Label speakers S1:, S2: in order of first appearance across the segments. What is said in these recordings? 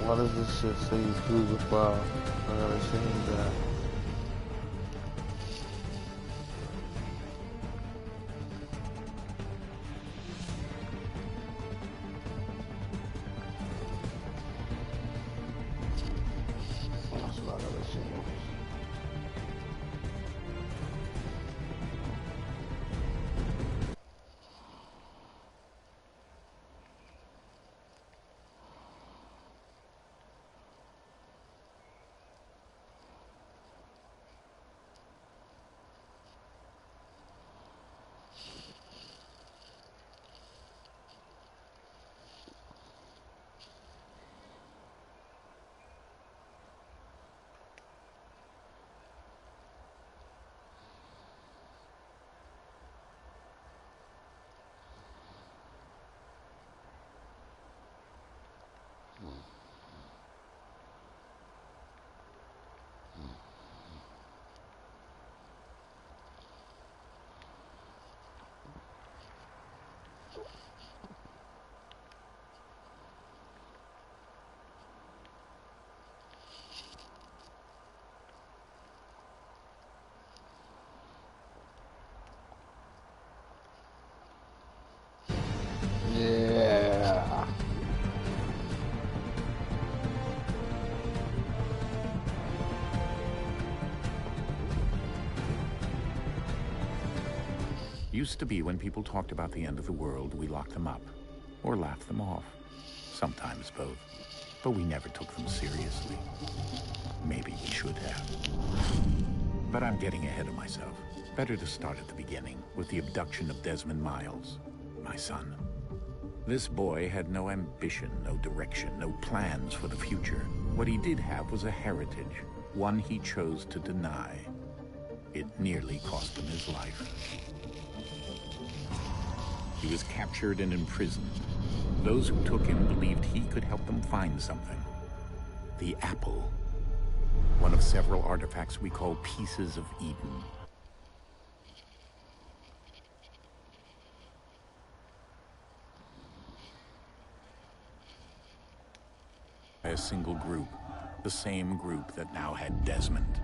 S1: Why does this shit say through the file? I gotta change that. That's what I gotta change. Yeah.
S2: Used to be when people talked about the end of the world, we locked them up. Or laughed them off. Sometimes both. But we never took them seriously. Maybe we should have. But I'm getting ahead of myself. Better to start at the beginning, with the abduction of Desmond Miles, my son. This boy had no ambition, no direction, no plans for the future. What he did have was a heritage, one he chose to deny. It nearly cost him his life. He was captured and imprisoned. Those who took him believed he could help them find something. The apple. One of several artifacts we call pieces of Eden. By a single group. The same group that now had Desmond.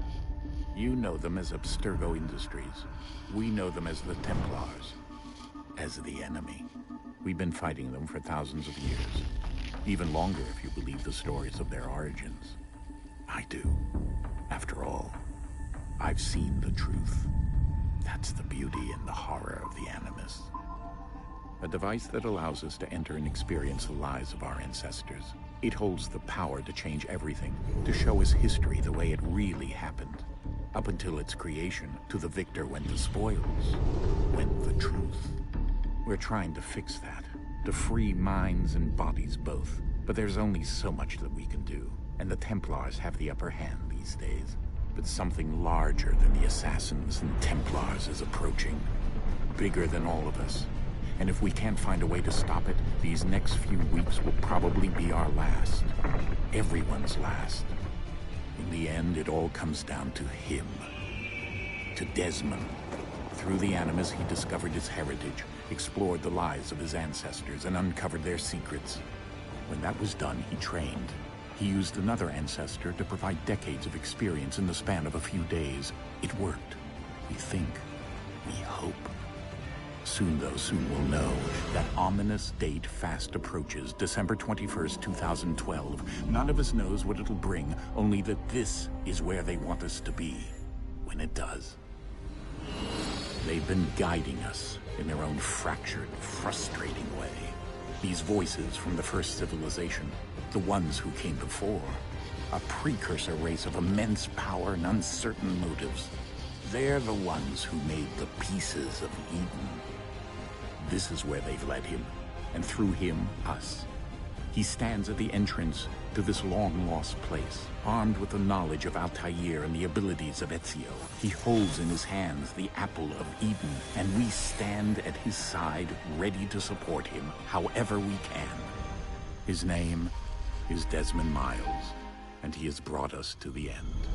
S2: You know them as Abstergo Industries. We know them as the Templars. As the enemy. We've been fighting them for thousands of years. Even longer if you believe the stories of their origins. I do. After all, I've seen the truth. That's the beauty and the horror of the Animus. A device that allows us to enter and experience the lives of our ancestors. It holds the power to change everything, to show us history the way it really happened. Up until its creation, to the victor went the spoils, went the truth. We're trying to fix that, to free minds and bodies both. But there's only so much that we can do, and the Templars have the upper hand these days. But something larger than the Assassins and Templars is approaching. Bigger than all of us. And if we can't find a way to stop it, these next few weeks will probably be our last. Everyone's last. In the end, it all comes down to him. To Desmond. Through the Animus, he discovered his heritage, explored the lives of his ancestors, and uncovered their secrets. When that was done, he trained. He used another ancestor to provide decades of experience in the span of a few days. It worked. We think. We hope. Soon, though, soon we'll know. That ominous date fast approaches, December 21st, 2012. None of us knows what it'll bring, only that this is where they want us to be. When it does. They've been guiding us in their own fractured, frustrating way. These voices from the first civilization, the ones who came before, a precursor race of immense power and uncertain motives. They're the ones who made the pieces of Eden. This is where they've led him, and through him, us. He stands at the entrance to this long-lost place, armed with the knowledge of Altair and the abilities of Ezio. He holds in his hands the apple of Eden, and we stand at his side, ready to support him however we can. His name is Desmond Miles, and he has brought us to the end.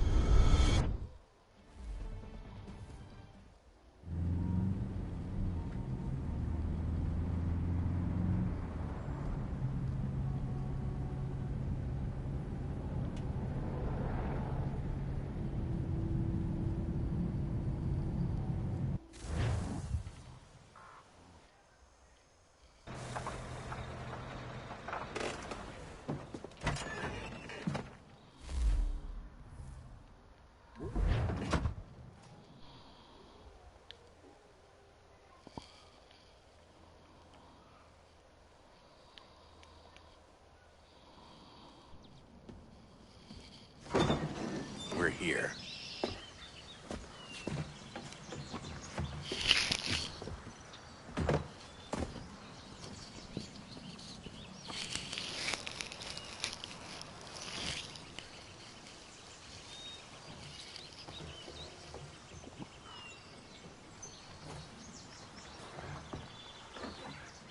S2: here.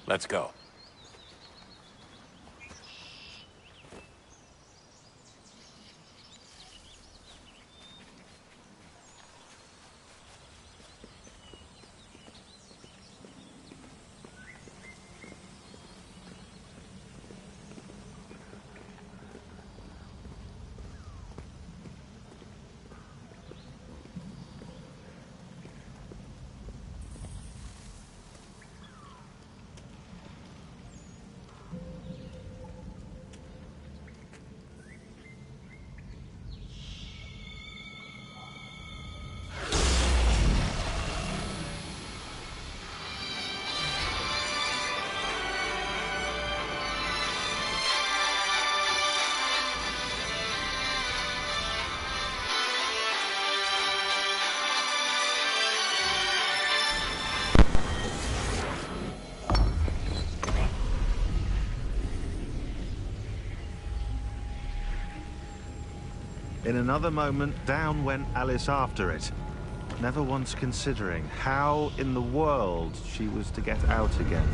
S2: Let's go.
S3: In another moment, down went Alice after it, never once considering how in the world she was to get out again.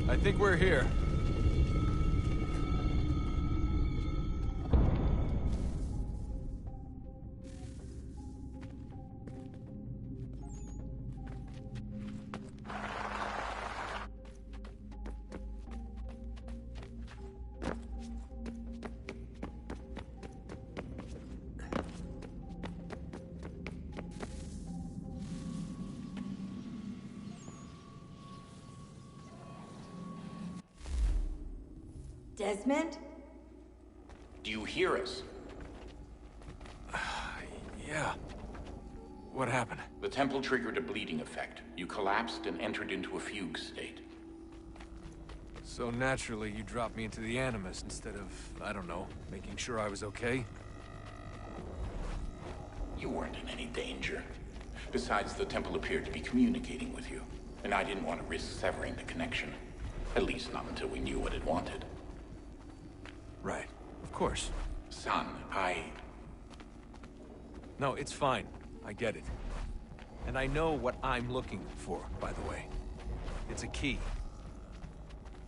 S4: I think we're here.
S5: Desmond?
S2: Do you hear us?
S4: Yeah. What happened?
S2: The temple triggered a bleeding effect. You collapsed and entered into a fugue state.
S4: So naturally, you dropped me into the Animus instead of, I don't know, making sure I was okay?
S2: You weren't in any danger. Besides, the temple appeared to be communicating with you, and I didn't want to risk severing the connection. At least not until we knew what it wanted.
S4: Right. Of course.
S2: Son,
S4: No, it's fine. I get it. And I know what I'm looking for, by the way. It's a key.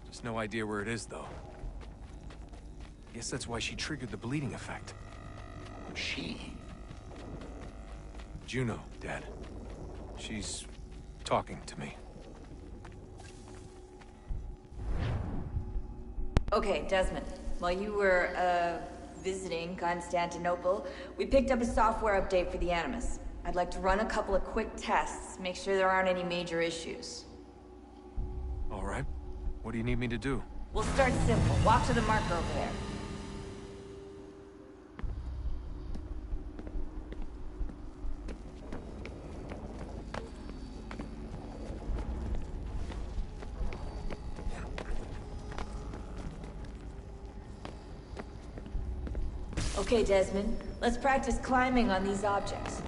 S4: Just no idea where it is, though. Guess that's why she triggered the bleeding effect.
S2: She?
S4: Juno, Dad. She's talking to me.
S5: Okay, Desmond. While you were, visiting Constantinople, we picked up a software update for the Animus. I'd like to run a couple of quick tests, make sure there aren't any major issues.
S4: All right. What do you need me to do?
S5: We'll start simple. Walk to the marker over there. Okay, Desmond. Let's practice climbing on these objects.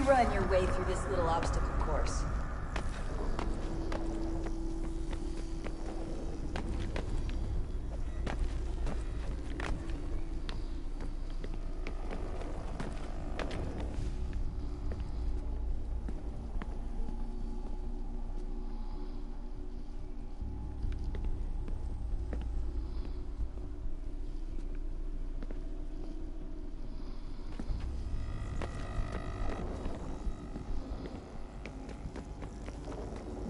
S5: Run your way through this little obstacle course.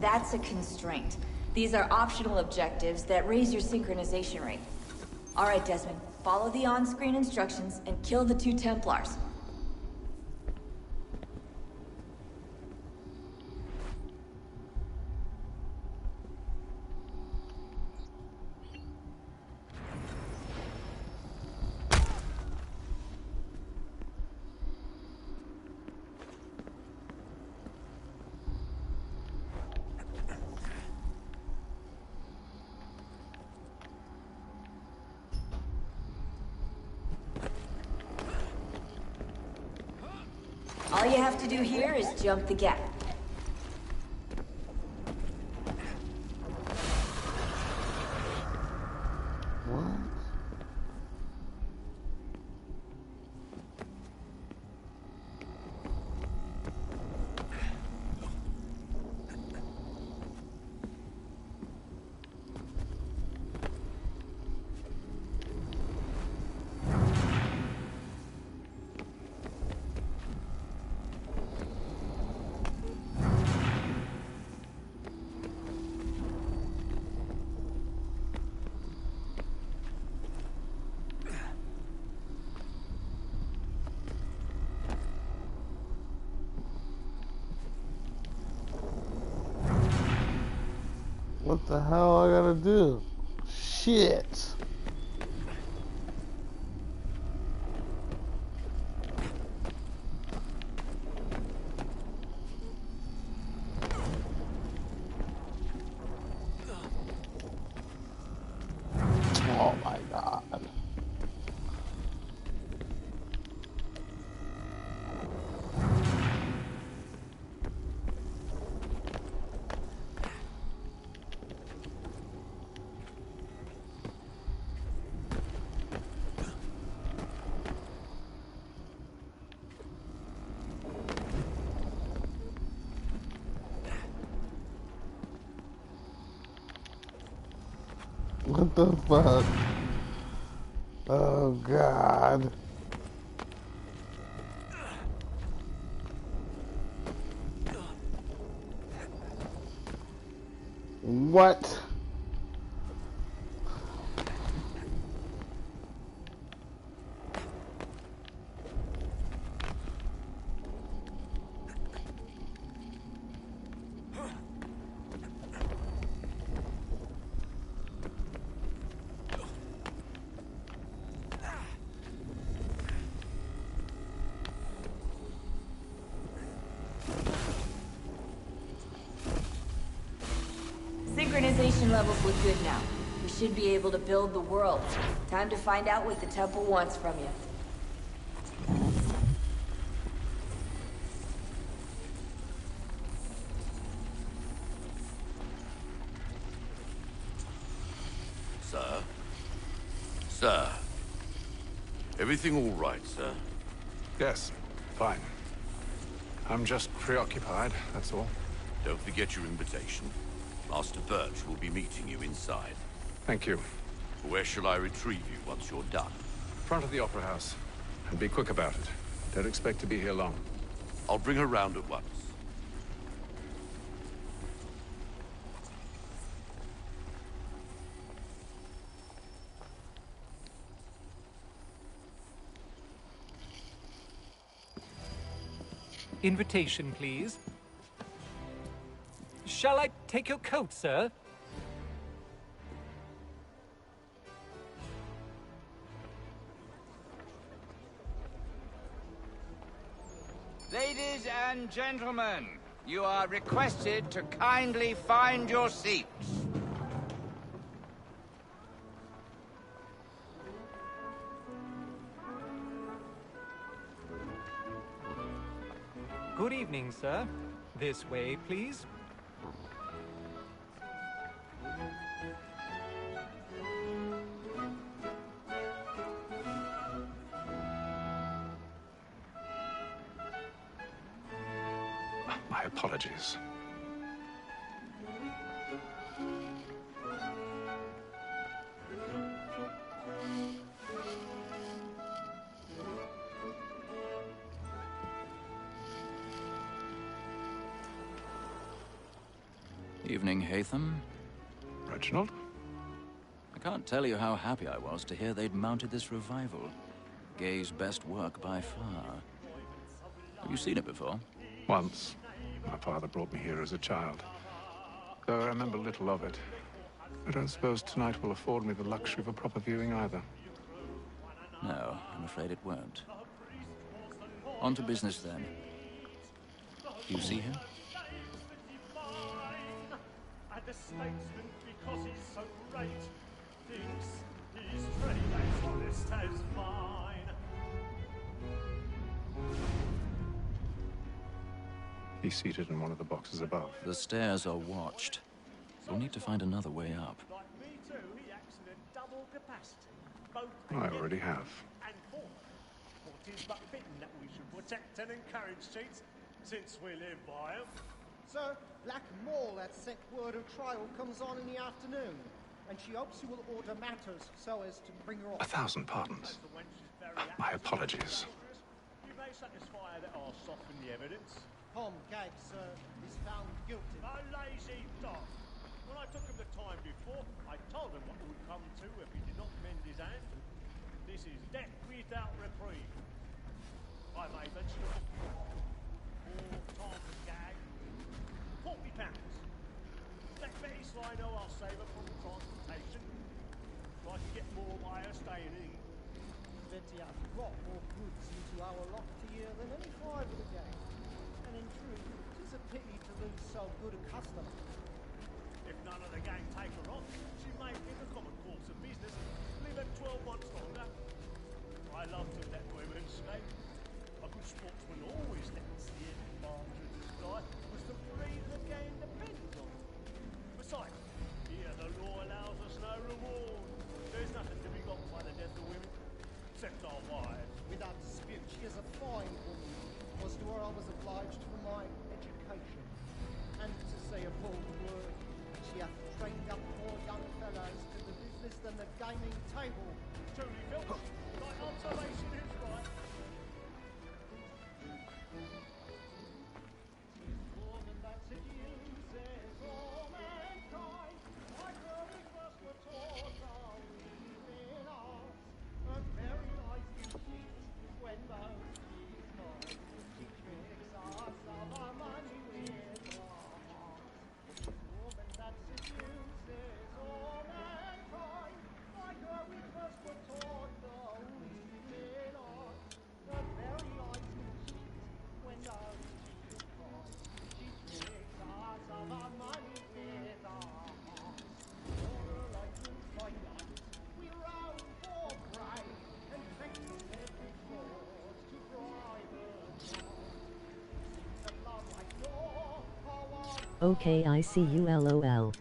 S5: That's a constraint. These are optional objectives that raise your synchronization rate. All right, Desmond. Follow the on-screen instructions and kill the 2 Templars. All you have to do here is jump the gap.
S1: What? What the hell I gotta do? Shit. Oh my god. What the fuck? Oh god. What?
S5: Synchronization levels look good now. We should be able to build the world. Time to find out what the temple wants from you.
S6: Sir? Sir? Everything all right, sir?
S7: Yes, fine. I'm just preoccupied, that's all.
S6: Don't forget your invitation. Master Birch will be meeting you inside.
S7: Thank you.
S6: Where shall I retrieve you once you're done?
S7: Front of the Opera House. And be quick about it. Don't expect to be here long.
S6: I'll bring her round at once.
S8: Invitation, please. Shall I take your coat, sir?
S9: Ladies and gentlemen, you are requested to kindly find your seats.
S8: Good evening, sir. This way, please.
S7: My apologies.
S10: Evening, Hatham.
S7: Reginald?
S10: I can't tell you how happy I was to hear they'd mounted this revival. Gay's best work by far. Have you seen it before?
S7: Once. My father brought me here as a child. Though I remember little of it. I don't suppose tonight will afford me the luxury of a proper viewing either.
S10: No, I'm afraid it won't. On to business then. Do you see him?
S11: And the statesman, because he's so great, thinks his trade as honest as mine.
S7: He's seated in one of the boxes above.
S10: The stairs are watched. You'll need to find another way up.
S11: Like me too, he acts in a double capacity. Both
S7: I already have.
S11: and forward. For 'tis but fitting that we should protect and encourage cheats, since we live by 'em.
S12: Sir, Black Mall had set word of trial comes on in the afternoon, and she hopes you will order matters so as to bring her off.
S7: 1,000 pardons. My apologies.
S11: You may satisfy her that I'll soften the evidence.
S12: Tom Gag, sir, is found guilty.
S11: A lazy dog. When I took him the time before, I told him what it would come to if he did not mend his hand. This is death without reprieve. I made vegetable. For Tom Gag. £40. Let Betty Sly know I'll save her from transportation. So I can get more by her staying in.
S12: Betty has brought more goods into our loft here than any five of the gang. And in truth, it is a pity to lose so good a customer.
S11: If none of the gang take her on, she may, in the common course of business, live at 12 months longer. I love to let women snake. A good sportsman always lets the advantage of the sky, was the breed the game depends on. Besides, here the law allows us no reward. There's nothing to be got by the death of women, except our wives.
S12: Without dispute, she is a fine woman. Was to her I was obliged for my education. And to say a bold word, she hath trained up more young fellows to the business than the gaming table.
S11: Truly, Phil, my observation is right.
S12: Woman that seduces all mankind, like her request were taught our weaving arts. Her very eyes do cheat when most she's not. She tricks us of our money with her heart. Woman that seduces all mankind, like her request were taught the weaving arts. Her very eyes do cheat when most she's not. She tricks us of our money with her heart. For her like true twilight, we round for prey and practice every force to drive her down. The love like law, our
S13: Okay, I see you, lol.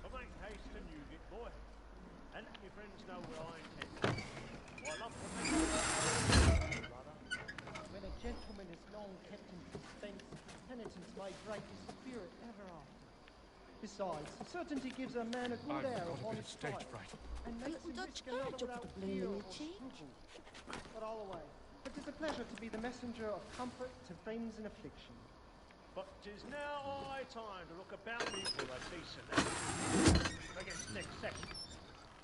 S11: So make haste and use it, boy. And let your friends know where I intend. I love to make brother.
S12: When a gentleman is long kept in suspense, penitence may break his spirit ever after. Besides, certainty gives a man a good air upon his fight, and makes him risk another without fear or scruple. But all away, it is a pleasure to be the messenger of comfort to friends in affliction.
S11: But 'tis now high time to look about me for a decent against next session.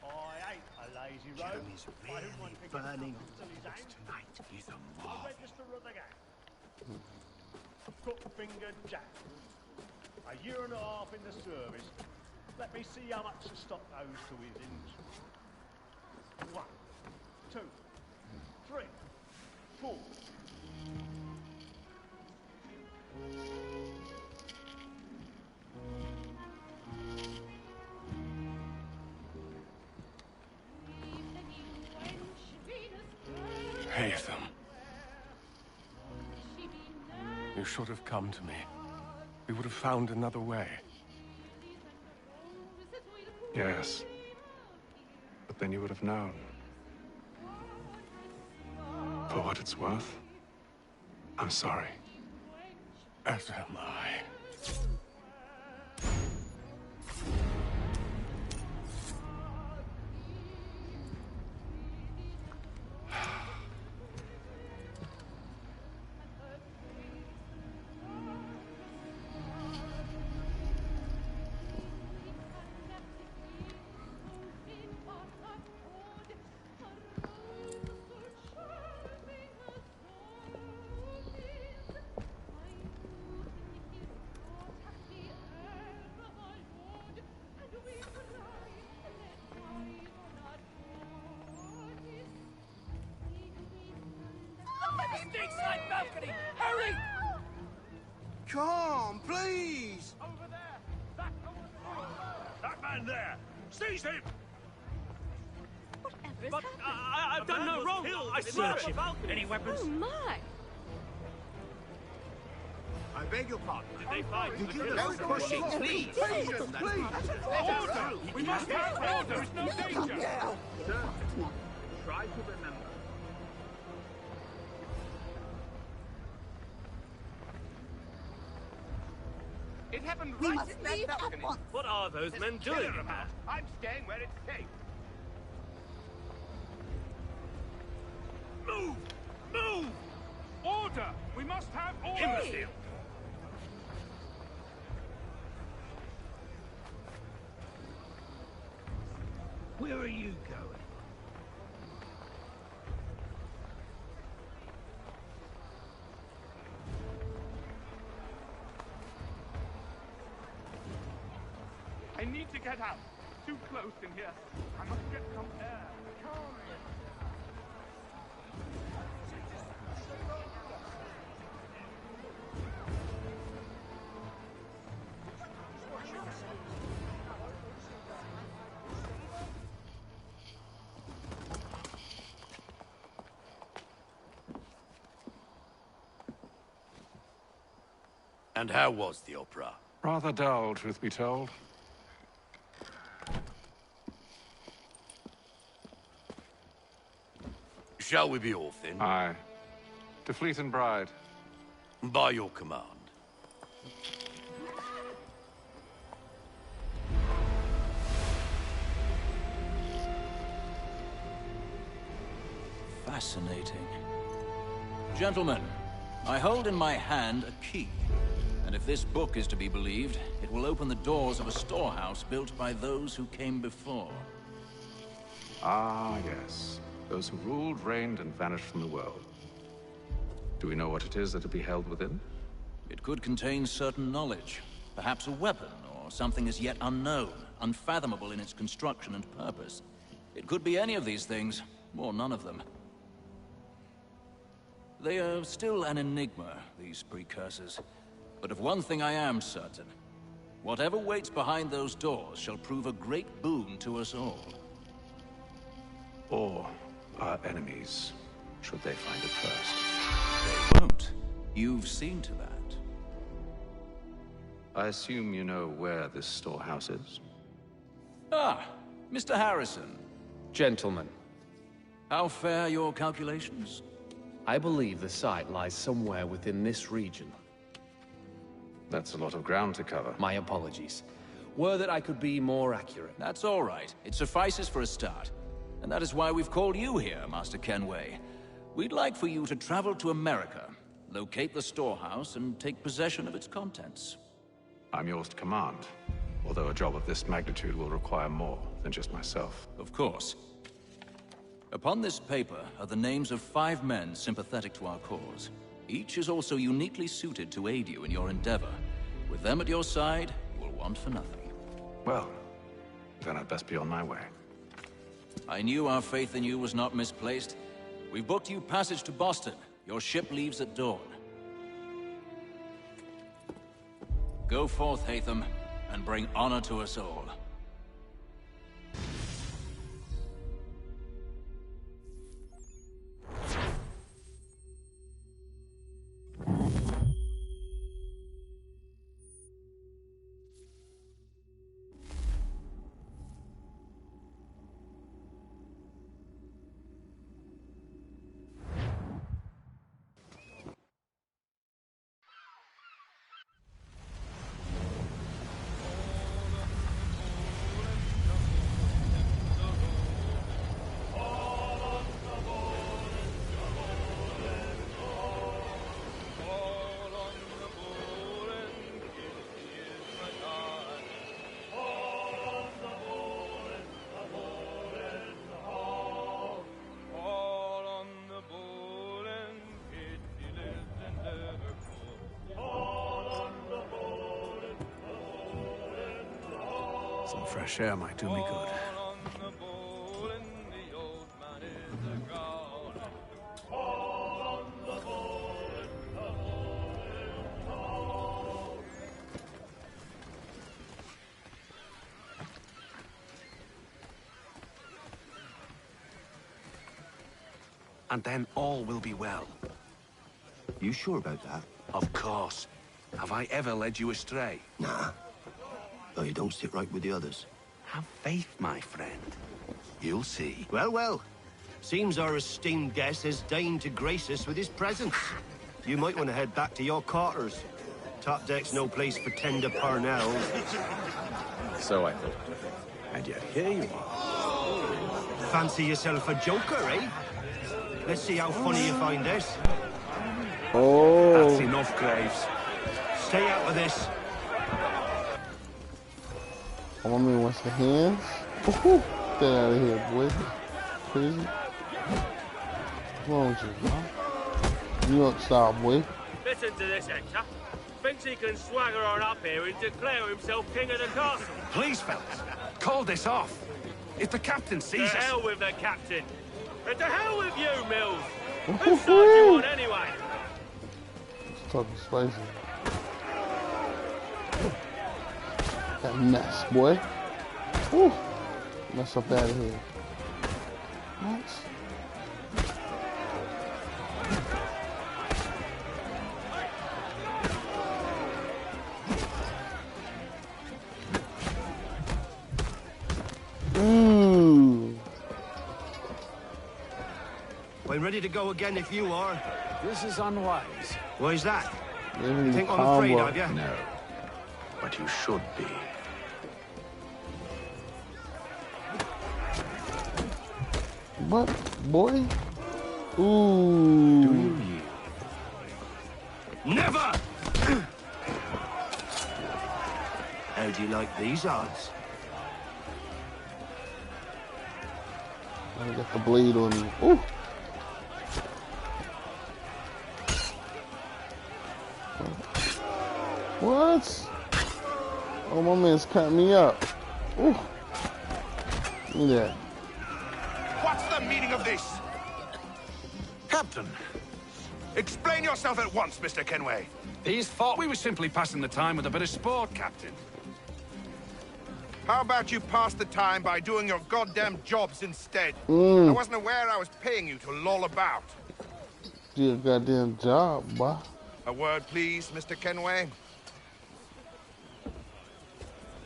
S11: I ain't a lazy rogue.
S14: Jeremy's really burning on the books tonight. He's a
S11: The
S14: mob.
S11: register of the gang. Crook-fingered Jack. A year and a half in the service. Let me see how much the stock owes to his industry. 1, 2, 3, 4.
S7: Hatham. You should have come to me. We would have found another way. Yes. But then you would have known. For what it's worth, I'm sorry.
S6: As am I.
S11: Side balcony! Hurry!
S14: Come, please!
S11: Over there! That man there! Seize him!
S15: Whatever
S11: But
S15: happened?
S11: I've done no wrong! I searched him! Any weapons?
S15: Oh my!
S14: I beg your pardon.
S11: Did they find
S14: Did you
S11: the
S14: know pushing, please? Please!
S11: Order! We must have order! There is no danger!
S14: Sir, try to remember.
S9: It happened right in that balcony.
S11: What are those men doing?
S9: I'm staying where it's safe.
S11: Move! Move! Order! We must have order!
S15: Hey.
S14: Where are you going?
S9: I need to get out. Too close in here. I must get some air. Come.
S6: And how was the opera?
S7: Rather dull, truth be told.
S6: Shall we be off then?
S7: Aye. To Fleet and Bride.
S6: By your command.
S10: Fascinating. Gentlemen, I hold in my hand a key. And if this book is to be believed, it will open the doors of a storehouse built by those who came before.
S7: Ah, yes. Those who ruled, reigned, and vanished from the world. Do we know what it is that will be held within?
S10: It could contain certain knowledge. Perhaps a weapon, or something as yet unknown, unfathomable in its construction and purpose. It could be any of these things, or none of them. They are still an enigma, these precursors. But of one thing I am certain. Whatever waits behind those doors shall prove a great boon to us all.
S7: Or our enemies, should they find it first.
S10: They won't. You've seen to that.
S7: I assume you know where this storehouse is?
S10: Ah, Mr. Harrison.
S16: Gentlemen,
S10: How fare your calculations?
S16: I believe the site lies somewhere within this region.
S7: That's a lot of ground to cover.
S16: My apologies. Were that I could be more accurate.
S10: That's all right. It suffices for a start. And that is why we've called you here, Master Kenway. We'd like for you to travel to America, locate the storehouse, and take possession of its contents.
S7: I'm yours to command, although a job of this magnitude will require more than just myself.
S10: Of course. Upon this paper are the names of 5 men sympathetic to our cause. Each is also uniquely suited to aid you in your endeavor. With them at your side, you will want for nothing.
S7: Well, then I'd best be on my way.
S10: I knew our faith in you was not misplaced. We've booked you passage to Boston. Your ship leaves at dawn. Go forth, Hatham, and bring honor to us all.
S7: Some fresh air might do me good. And then all will be well.
S15: You sure about that?
S7: Of course. Have I ever led you astray?
S15: Nah. Though you don't sit right with the others.
S7: Have faith, my friend. You'll see.
S15: Well, well. Seems our esteemed guest has deigned to grace us with his presence. You might want to head back to your quarters. Top deck's no place for tender parnells.
S7: So I thought. And yet here you are.
S15: Fancy yourself a joker, eh? Let's see how funny you find this.
S1: Oh.
S7: That's enough, Graves.
S15: Stay out of this.
S1: Oh, my man wants the hands. Woohoo! Get out of here, boy. Crazy. What's wrong with you, huh? New York style, boy.
S11: Listen to this, Hector. Thinks he can swagger on up here and declare himself king of the castle.
S7: Please, fellas, call this off. If the captain sees us...
S11: To hell with the captain. And to hell with you, Mills. Whose side do you want anyway?
S1: It's talking spicy. That mess, boy. Woo. Mess up out of here. What?
S15: I'm ready to go again if you are.
S7: This is unwise.
S15: Why is that? You think I'm afraid of you?
S7: No. But you should be.
S1: What, boy? Ooh.
S7: Do you yield?
S15: Never! How do you like these odds?
S1: Let me get the blade on you. Ooh. What? Oh, my man's cutting me up. Ooh. Look at that.
S6: What's the meaning of this?
S7: Captain!
S6: Explain yourself at once, Mr. Kenway.
S7: These thought we were simply passing the time with a bit of sport, Captain.
S6: How about you pass the time by doing your goddamn jobs instead? I wasn't aware I was paying you to loll about.
S1: Do your goddamn job, boy.
S6: A word, please, Mr. Kenway.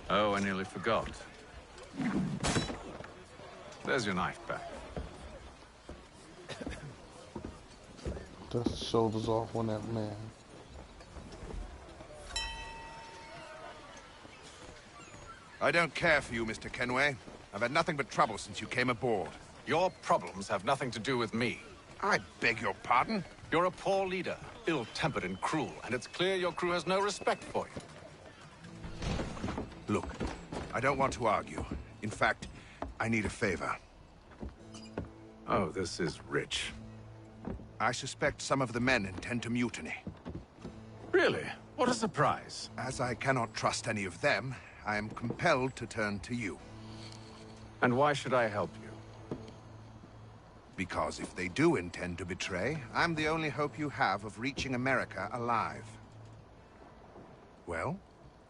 S7: Oh, I nearly forgot. There's your knife back.
S1: Dust the shoulders off on that man.
S6: I don't care for you, Mr. Kenway. I've had nothing but trouble since you came aboard.
S7: Your problems have nothing to do with me.
S6: I beg your pardon?
S7: You're a poor leader, ill-tempered and cruel, and it's clear your crew has no respect for you.
S6: Look, I don't want to argue. In fact, I need a favor.
S7: Oh, this is rich.
S6: I suspect some of the men intend to mutiny.
S7: Really? What a surprise.
S6: As I cannot trust any of them, I am compelled to turn to you.
S7: And why should I help you?
S6: Because if they do intend to betray, I'm the only hope you have of reaching America alive. Well,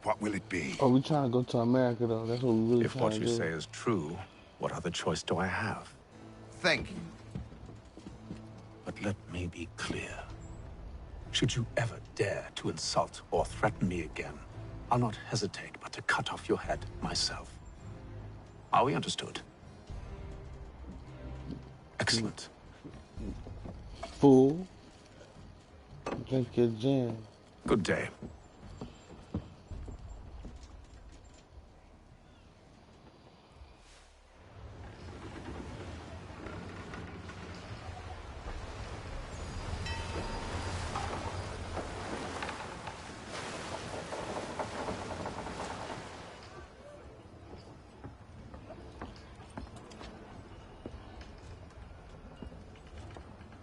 S6: what will it be?
S1: Oh, we trying to go to America, though. That's what we really
S7: If
S1: trying
S7: what
S1: to
S7: you
S1: do.
S7: say is true, what other choice do I have?
S6: Thank you.
S7: But let me be clear. Should you ever dare to insult or threaten me again, I'll not hesitate but to cut off your head myself. Are we understood? Excellent.
S1: Fool. Drink your jam.
S7: Good day.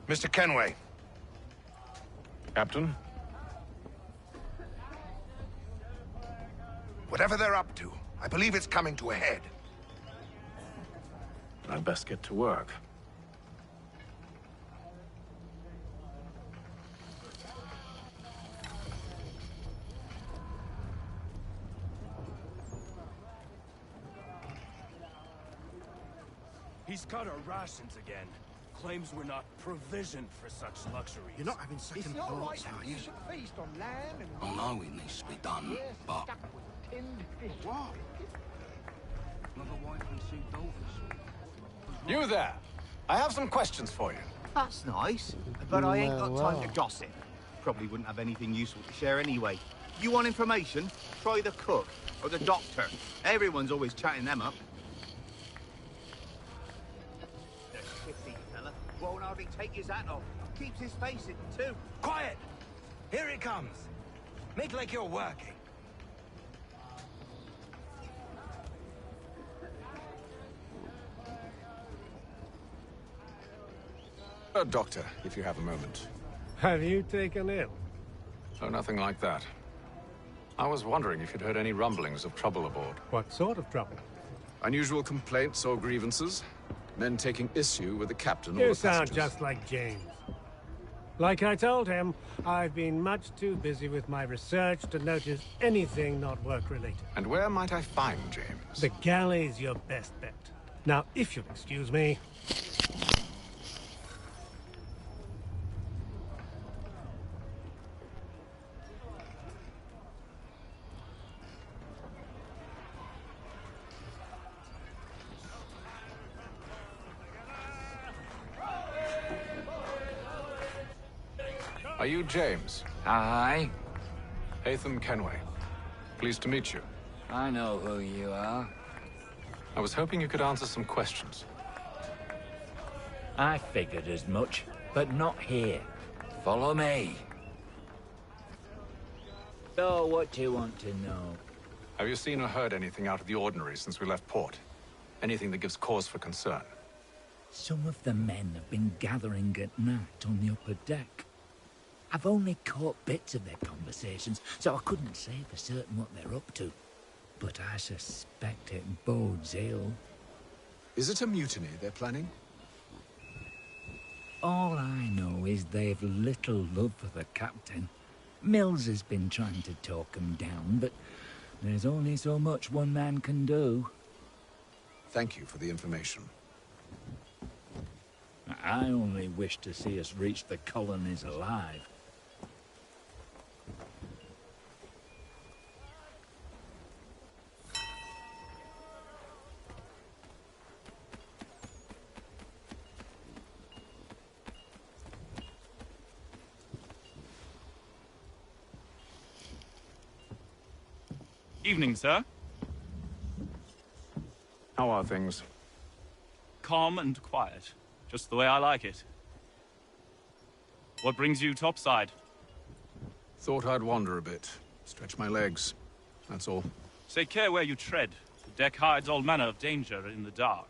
S6: Mr. Kenway.
S7: Captain?
S6: Whatever they're up to, I believe it's coming to a head.
S7: I'd best get to work.
S17: He's cut our rations again. Claims we're not provisioned for such luxuries.
S14: You're not having second
S17: It's not
S14: thoughts,
S17: like
S14: are you?
S17: should feast on lamb and
S7: Oh, knowing needs to be done, but...
S17: tinned fish.
S14: What?
S7: Another wife and 2 daughters.
S16: You there! I have some questions for you.
S18: That's nice, but I ain't got time to
S1: Wow.
S18: gossip. Probably wouldn't have anything useful to share anyway. You want information? Try the cook or the doctor. Everyone's always chatting them up. The shifty fella won't hardly take his hat off. Keeps his face hidden too.
S17: Quiet! Here it comes. Make like you're working.
S7: Doctor, if you have a moment.
S11: Have you taken ill?
S7: Oh, nothing like that. I was wondering if you'd heard any rumblings of trouble aboard.
S11: What sort of trouble?
S7: Unusual complaints or grievances? Men taking issue with the captain or
S11: You
S7: the
S11: sound
S7: passengers?
S11: just like James. Like I told him, I've been much too busy with my research to notice anything not work-related.
S7: And where might I find James?
S11: The galley's your best bet. Now, if you'll excuse me...
S7: Are you James?
S9: Aye.
S7: Hatham Kenway. Pleased to meet you.
S9: I know who you are.
S7: I was hoping you could answer some questions.
S9: I figured as much, but not here. Follow me. So, what do you want to know?
S7: Have you seen or heard anything out of the ordinary since we left port? Anything that gives cause for concern?
S9: Some of the men have been gathering at night on the upper deck. I've only caught bits of their conversations, so I couldn't say for certain what they're up to. But I suspect it bodes ill.
S7: Is it a mutiny they're planning?
S9: All I know is they've little love for the captain. Mills has been trying to talk him down, but there's only so much one man can do.
S7: Thank you for the information.
S9: I only wish to see us reach the colonies alive.
S19: Evening, sir.
S7: How are things?
S19: Calm and quiet. Just the way I like it. What brings you topside?
S7: Thought I'd wander a bit. Stretch my legs. That's all.
S19: Take care where you tread. The deck hides all manner of danger in the dark.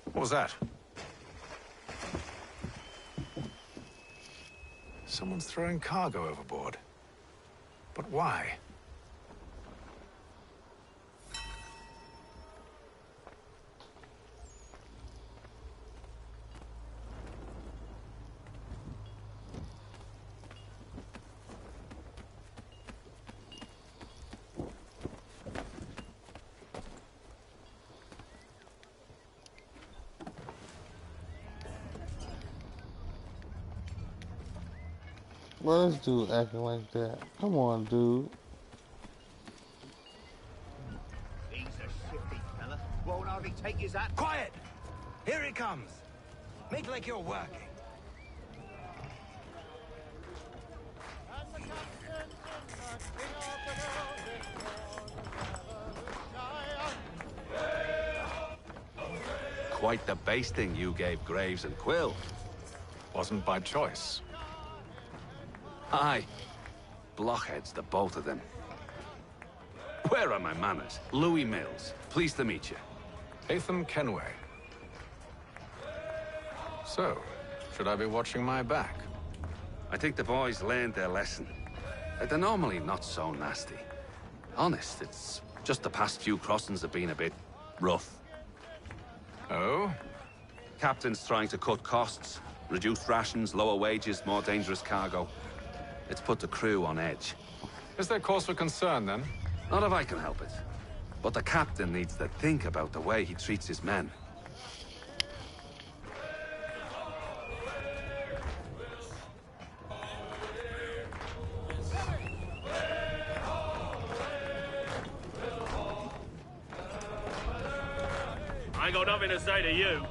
S7: What was that? Someone's throwing cargo overboard. But why?
S1: Why this dude acting like that? Come on, dude.
S18: He's a shifty fella. Won't hardly take his hat.
S17: Quiet! Here it comes. Make like you're working.
S20: Quite the basting you gave Graves and Quill.
S7: Wasn't by choice.
S20: Aye. Blockheads, the both of them. Where are my manners? Louis Mills. Pleased to meet you.
S7: Hatham Kenway. So, should I be watching my back?
S20: I think the boys learned their lesson. They're normally not so nasty. Honest, it's just the past few crossings have been a bit rough.
S16: Oh?
S20: Captain's trying to cut costs. Reduced rations, lower wages, more dangerous cargo. It's put the crew on edge.
S16: Is there cause for concern, then?
S20: Not if I can help it. But the captain needs to think about the way he treats his men.
S17: I ain't got nothing to say to you.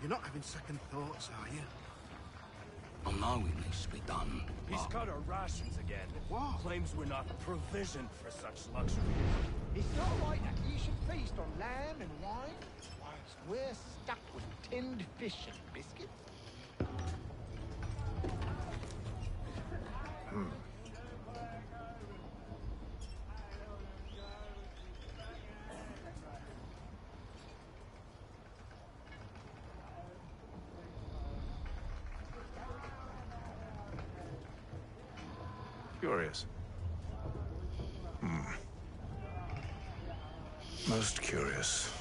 S18: You're not having second thoughts, are you?
S17: Oh no, it needs to be done. He's cut our rations again. What? Claims we're not provisioned for such luxury.
S12: It's not right that you should feast on lamb and wine, whilst we're stuck with tinned fish and biscuits.
S7: Curious. Most curious.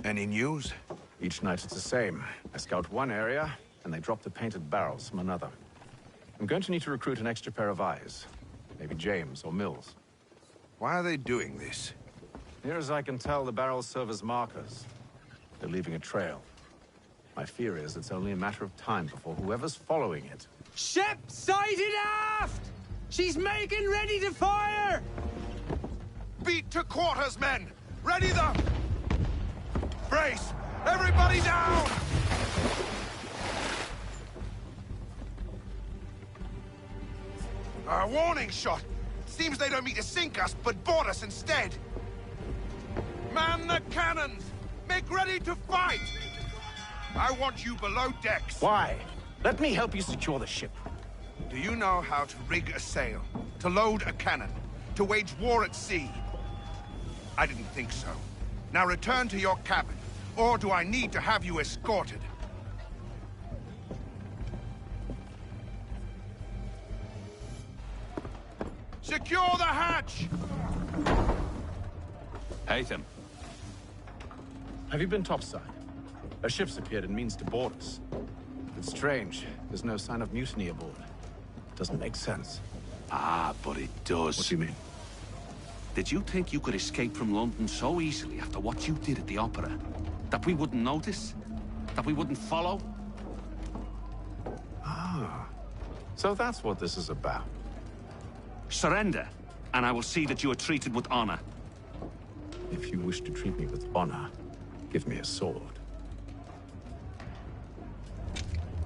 S6: Any news?
S7: Each night it's the same. I scout one area, and they drop the painted barrels from another. I'm going to need to recruit an extra pair of eyes. Maybe James or Mills.
S6: Why are they doing this?
S7: Near as I can tell, the barrels serve as markers. They're leaving a trail. My fear is it's only a matter of time before whoever's following it...
S21: Ship sighted aft! She's making ready to fire!
S6: Beat to quarters, men! Ready the... Brace! Everybody down! A warning shot! Seems they don't mean to sink us, but board us instead! Man the cannons! Make ready to fight! I want you below decks.
S7: Why? Let me help you secure the ship.
S6: Do you know how to rig a sail? To load a cannon? To wage war at sea? I didn't think so. Now return to your cabin. Or do I need to have you escorted? Secure the hatch!
S20: Haytham.
S7: Have you been topside? A ship's appeared and means to board us. It's strange. There's no sign of mutiny aboard. Doesn't make sense.
S20: Ah, but it does.
S7: What do you mean?
S20: Did you think you could escape from London so easily after what you did at the opera? That we wouldn't notice? That we wouldn't follow?
S7: Ah. So that's what this is about.
S20: Surrender, and I will see that you are treated with honor.
S7: If you wish to treat me with honor, give me a sword.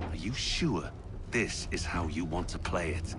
S20: Are you sure this is how you want to play it?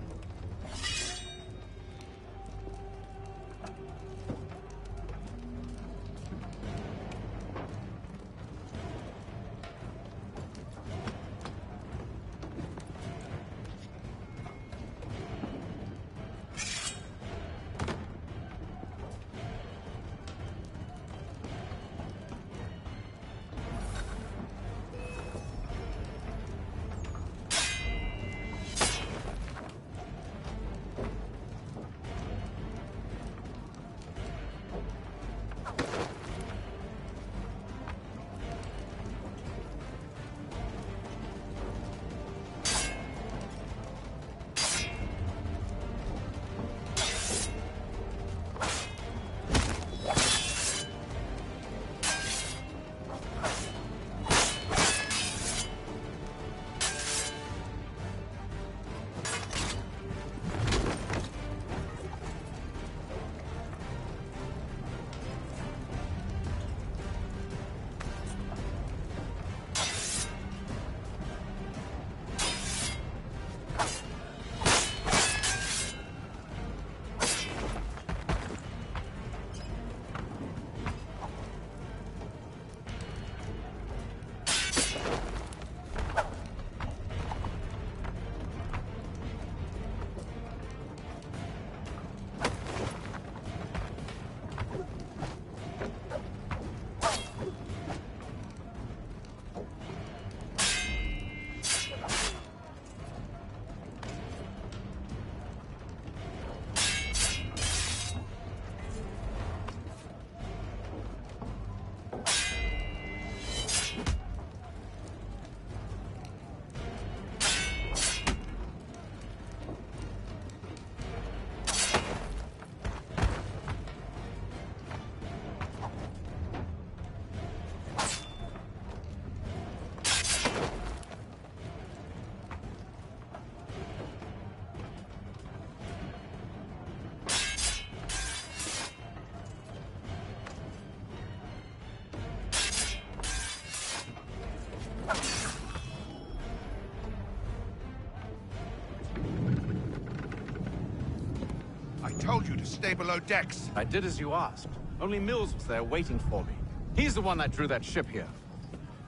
S6: told you to stay below decks.
S20: I did as you asked. Only Mills was there waiting for me. He's the one that drew that ship here.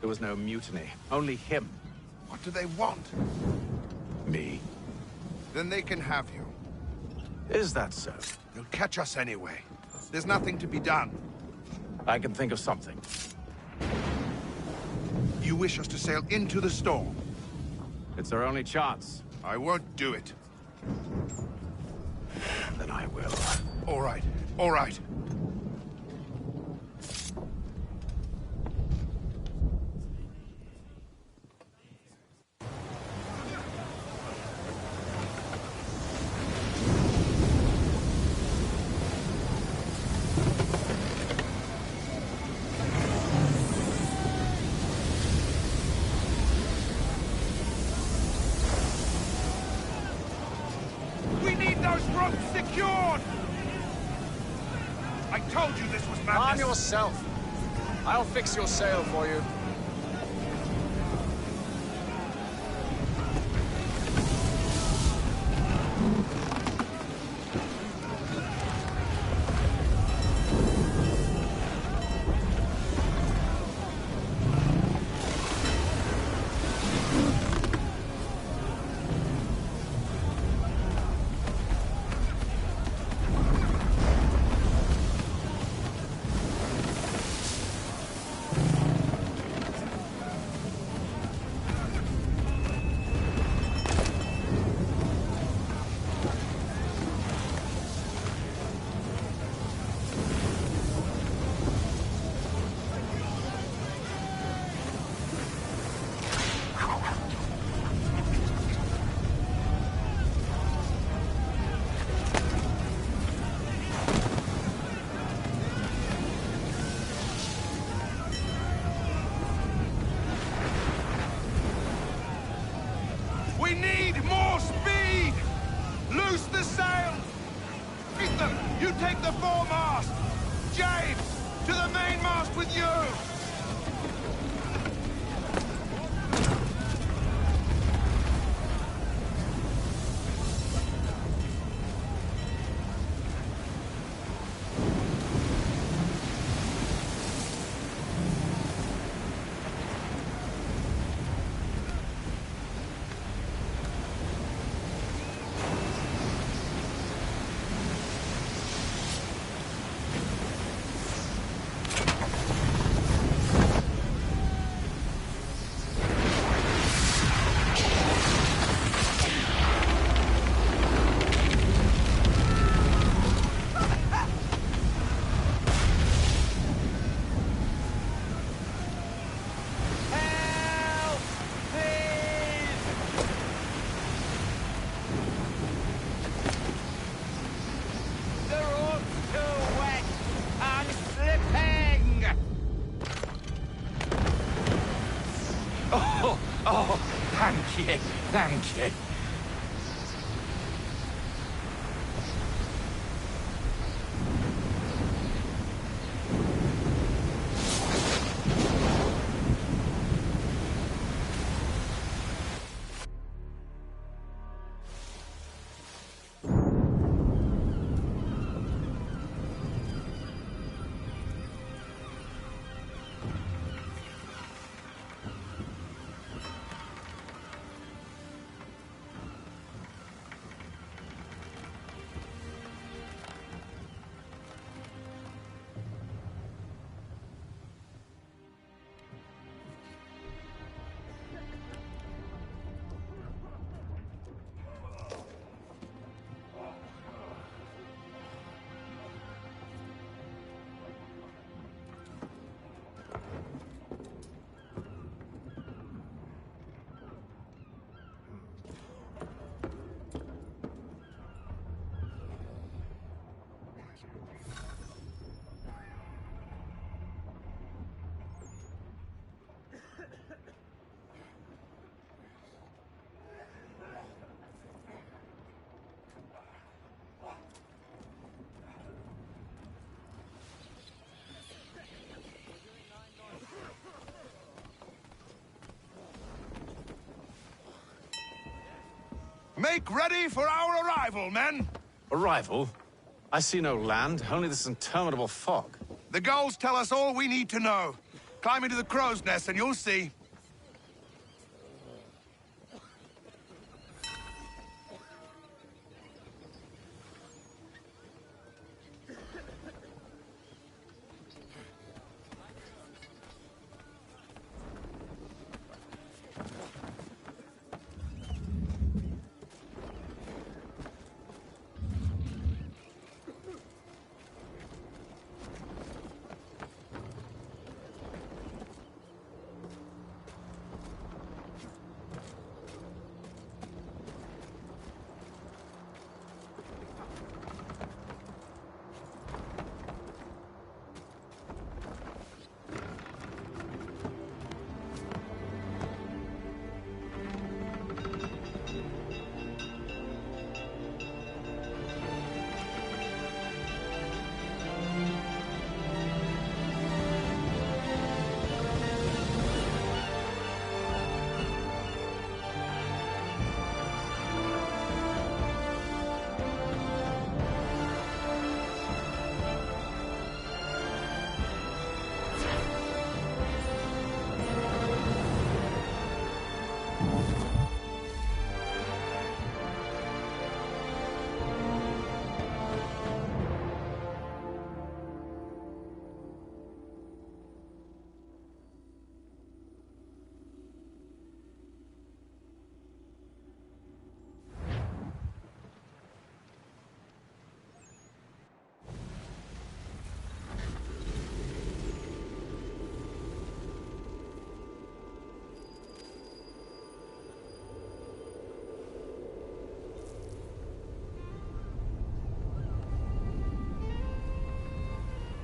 S20: There was no mutiny, only him.
S6: What do they want?
S20: Me.
S6: Then they can have you.
S20: Is that so?
S6: They'll catch us anyway. There's nothing to be done.
S20: I can think of something.
S6: You wish us to sail into the storm?
S20: It's our only chance.
S6: I won't do it.
S20: Then I will.
S6: All right, all right. We need those ropes secured! I told you this was madness!
S3: Calm yourself. I'll fix your sail for you.
S6: We need more speed! Loose the sails! Ethan, you take the foremast! James, to the mainmast with you!
S2: Oh, thank you, thank you.
S6: Make ready for our arrival, men!
S20: Arrival? I see no land, only this interminable fog.
S6: The gulls tell us all we need to know. Climb into the crow's nest and you'll see.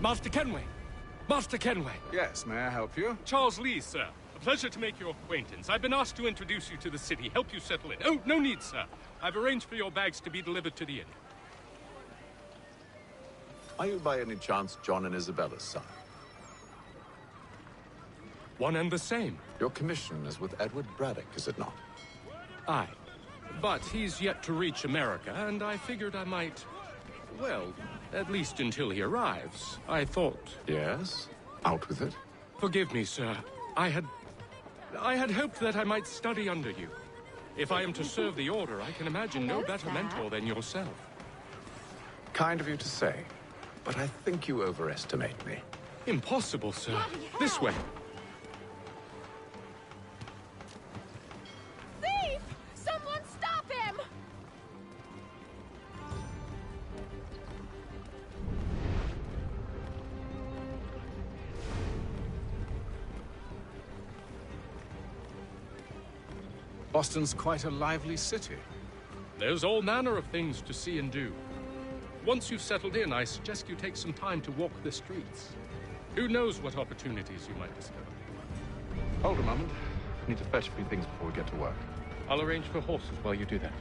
S19: Master Kenway! Master Kenway!
S20: Yes, may I help you?
S19: Charles Lee, sir. A pleasure to make your acquaintance. I've been asked to introduce you to the city, help you settle in. Oh, no need, sir. I've arranged for your bags to be delivered to the inn.
S20: Are you by any chance John and Isabella's son?
S19: One and the same.
S20: Your commission is with Edward Braddock, is it not?
S19: Aye. But he's yet to reach America, and I figured I might... Well, at least until he arrives, I thought...
S20: Yes? Out with it.
S19: Forgive me, sir. I had hoped that I might study under you. If I am to serve the Order, I can imagine no better mentor than yourself.
S20: Kind of you to say, but I think you overestimate me.
S19: Impossible, sir. This way.
S4: Thief! Someone stop him!
S20: Boston's quite a lively city.
S19: There's all manner of things to see and do. Once you've settled in, I suggest you take some time to walk the streets. Who knows what opportunities you might discover.
S20: Hold a moment. I need to fetch a few things before we get to work.
S19: I'll arrange for horses while you do that.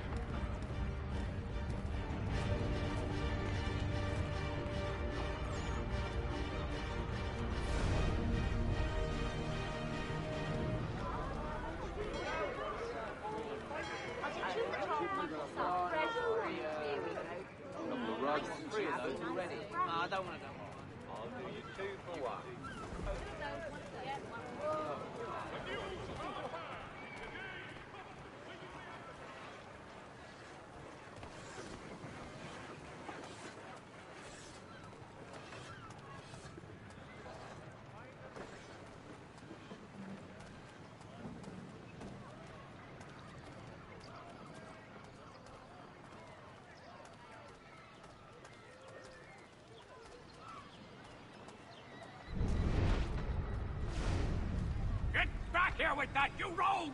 S22: Here with that, you rogue!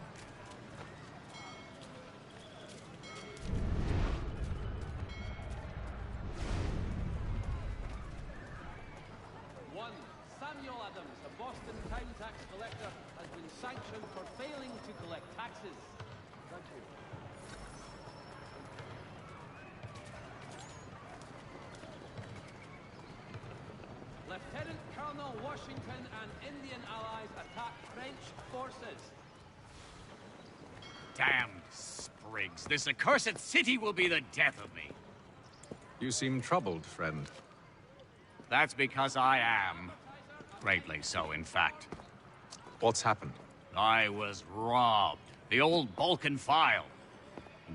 S23: One, Samuel Adams, the Boston town tax collector, has been sanctioned for failing to collect taxes. Thank you. Lieutenant Colonel Washington and Indian allies attack French forces.
S22: Damned sprigs. This accursed city will be the death of me.
S16: You seem troubled, friend.
S22: That's because I am. Greatly so, in fact.
S16: What's happened?
S22: I was robbed. The old Balkan file.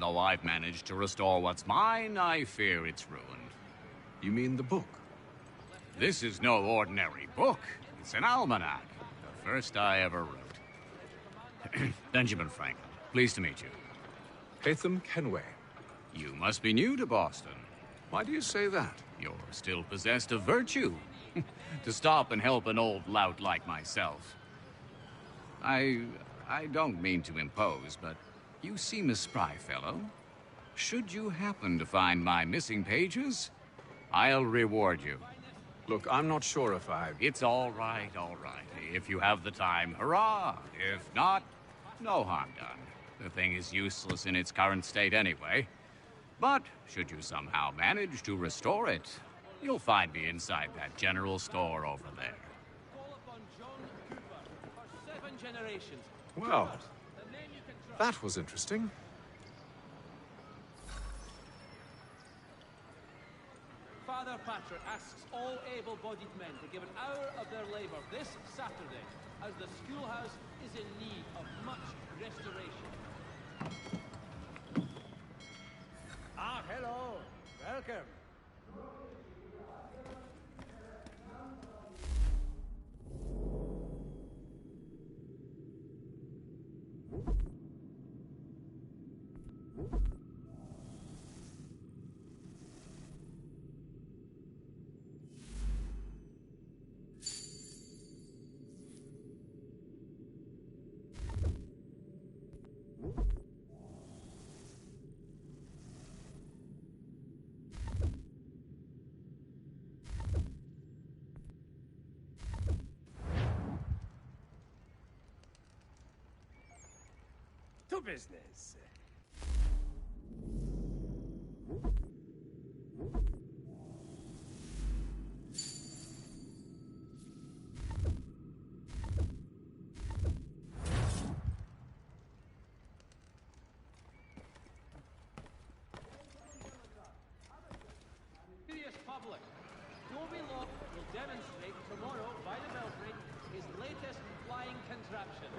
S22: Though I've managed to restore what's mine, I fear it's ruined.
S16: You mean the book?
S22: This is no ordinary book. It's an almanac. The first I ever wrote. Benjamin Franklin. Pleased to meet you.
S16: Hatham Kenway.
S22: You must be new to Boston.
S16: Why do you say that?
S22: You're still possessed of virtue. To stop and help an old lout like myself. I don't mean to impose, but you seem a spry fellow. Should you happen to find my missing pages, I'll reward you.
S16: Look, I'm not sure if
S22: It's all right, all right. If you have the time, hurrah! If not, no harm done. The thing is useless in its current state anyway. But should you somehow manage to restore it, you'll find me inside that general store over there.
S23: Call upon John Cooper for 7 generations.
S16: Well, that was interesting.
S23: Father Patrick asks all able-bodied men to give an hour of their labor this Saturday, as the schoolhouse is in need of much restoration.
S11: Ah, hello. Welcome. To business.
S23: Serious public. Toby Locke will demonstrate tomorrow by the Belfry his latest flying contraption.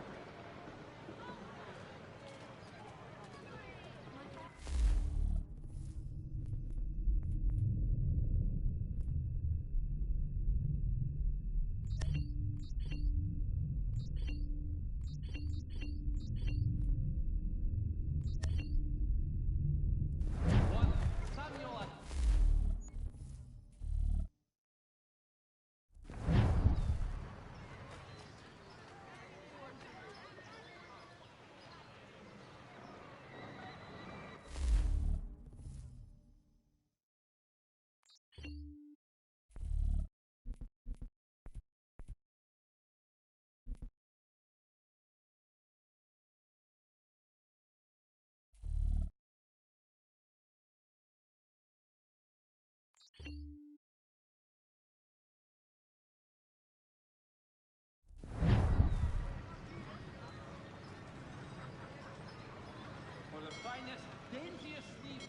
S23: For the finest, daintiest Steve.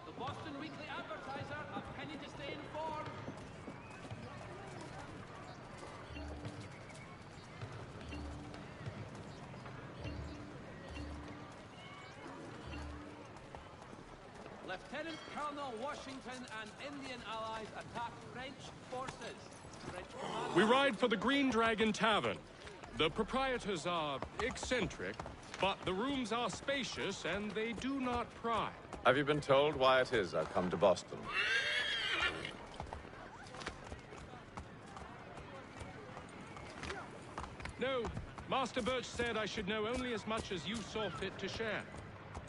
S23: The Boston Weekly Advertiser, a penny to stay informed. Lieutenant Colonel Washington and Indian allies attack French forces.
S19: We ride for the Green Dragon Tavern. The proprietors are eccentric, but the rooms are spacious and they do not pry.
S5: Have you been told why it is I've come to Boston?
S19: No, Master Birch said I should know only as much as you saw fit to share.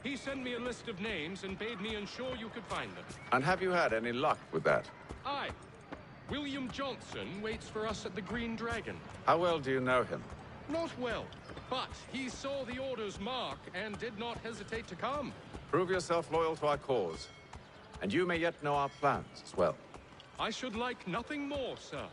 S19: He sent me a list of names and bade me ensure you could find them.
S5: And have you had any luck with that?
S19: Aye. William Johnson waits for us at the Green Dragon.
S5: How well do you know him?
S19: Not well, but he saw the order's mark and did not hesitate to come.
S5: Prove yourself loyal to our cause. And you may yet know our plans as well.
S19: I should like nothing more, sir.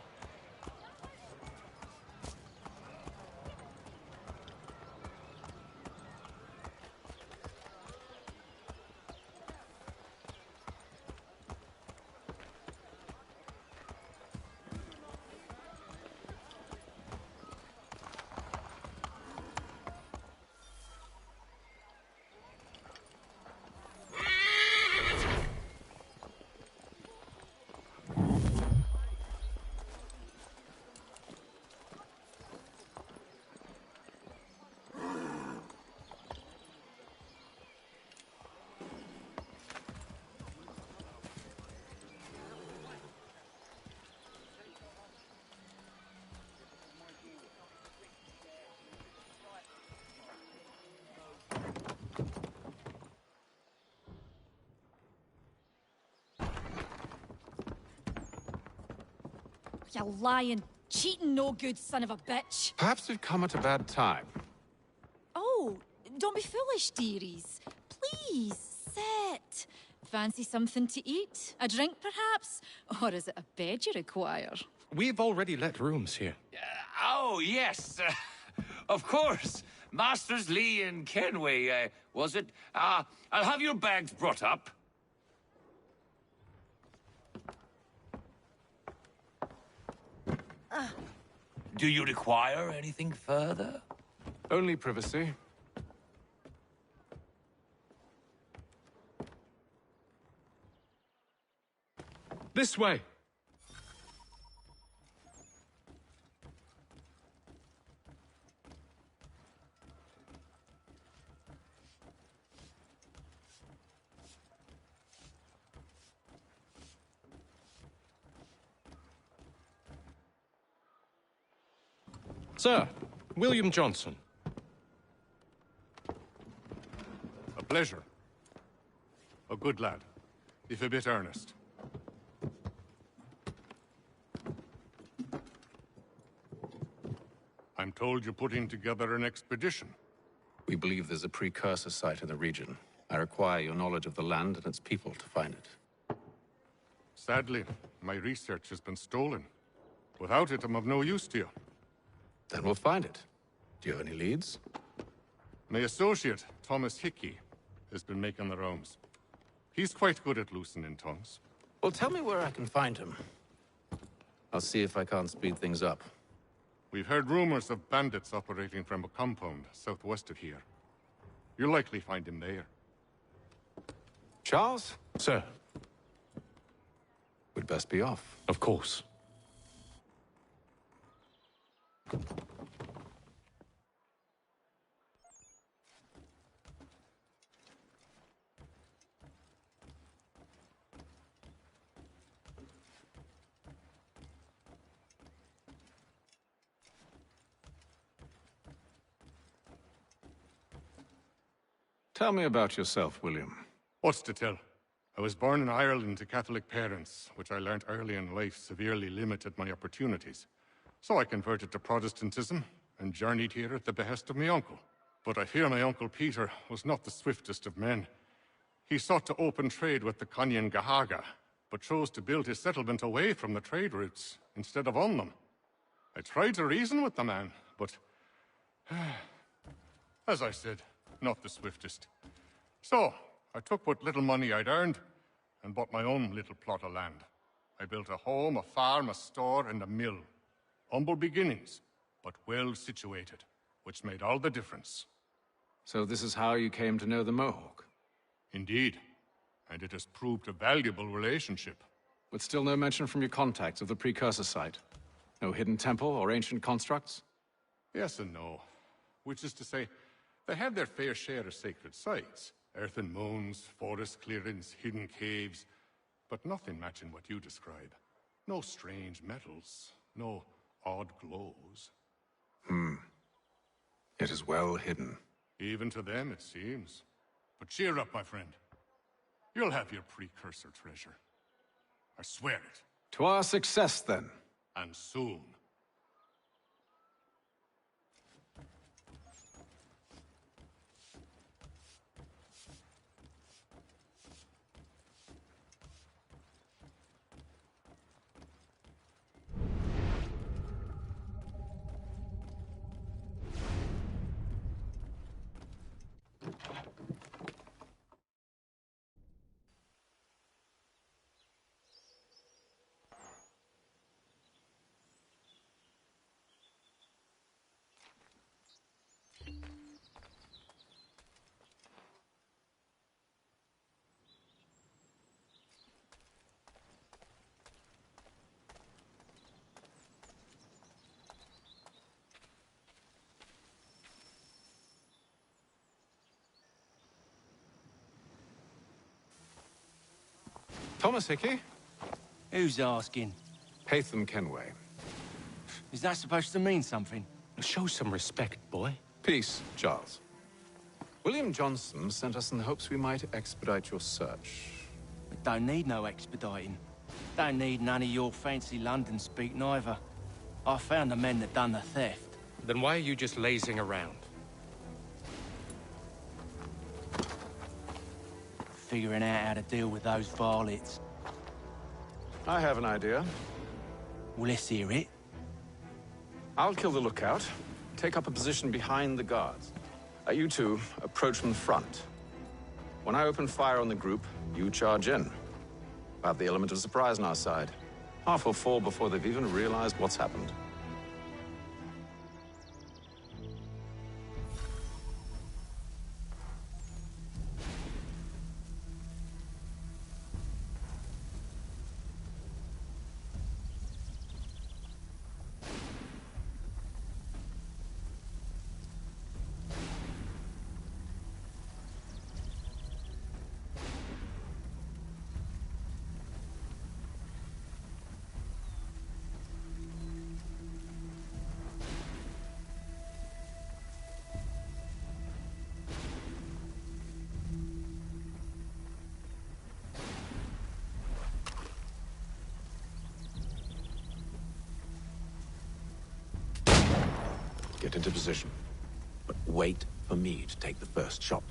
S4: You lying, cheating, no good son of a bitch.
S20: Perhaps we've come at a bad time.
S4: Oh, don't be foolish, dearies. Please, sit. Fancy something to eat? A drink, perhaps? Or is it a bed you require?
S19: We've already let rooms here.
S20: Oh, yes. Of course. Masters Lee and Kenway, was it? I'll have your bags brought up. Do you require anything further?
S16: Only privacy.
S19: This way. Sir, William Johnson.
S8: A pleasure. A good lad, if a bit earnest. I'm told you're putting together an expedition.
S7: We believe there's a precursor site in the region. I require your knowledge of the land and its people to find it.
S8: Sadly, my research has been stolen. Without it, I'm of no use to you.
S7: Then we'll find it. Do you have any leads?
S8: My associate, Thomas Hickey, has been making the rounds. He's quite good at loosening tongues.
S7: Well, tell me where I can find him. I'll see if I can't speed things up.
S8: We've heard rumors of bandits operating from a compound southwest of here. You'll likely find him there.
S7: Charles?
S19: Sir.
S7: We'd best be off.
S19: Of course.
S16: Tell me about yourself, William.
S8: What's to tell? I was born in Ireland to Catholic parents, which I learnt early in life severely limited my opportunities. So I converted to Protestantism and journeyed here at the behest of my uncle. But I fear my uncle Peter was not the swiftest of men. He sought to open trade with the Conyan Gahaga, but chose to build his settlement away from the trade routes instead of on them. I tried to reason with the man, but as I said, not the swiftest. So, I took what little money I'd earned and bought my own little plot of land. I built a home, a farm, a store, and a mill. Humble beginnings, but well situated, which made all the difference.
S16: So this is how you came to know the Mohawk?
S8: Indeed, and it has proved a valuable relationship.
S16: But still no mention from your contacts of the precursor site? No hidden temple or ancient constructs?
S8: Yes and no. Which is to say, they have their fair share of sacred sites. Earthen mounds, forest clearings, hidden caves. But nothing matching what you describe. No strange metals, no odd glows.
S7: It is well hidden.
S8: Even to them, it seems. But cheer up, my friend. You'll have your precursor treasure. I swear it.
S16: To our success, then.
S8: And soon.
S16: Thomas Hickey?
S17: Who's asking?
S16: Haytham Kenway.
S17: Is that supposed to mean something?
S19: Show some respect, boy.
S16: Peace, Charles. William Johnson sent us in the hopes we might expedite your search.
S17: We don't need no expediting. Don't need none of your fancy London speak neither. I found the men that done the theft.
S19: Then why are you just lazing around?
S17: Figuring out how to deal with those varlets.
S16: I have an idea.
S17: Well, let's hear it.
S16: I'll kill the lookout, take up a position behind the guards. You two approach from the front. When I open fire on the group, you charge in. We'll have the element of surprise on our side. Half will fall before they've even realized what's happened. Get into position. But wait for me to take the first shot.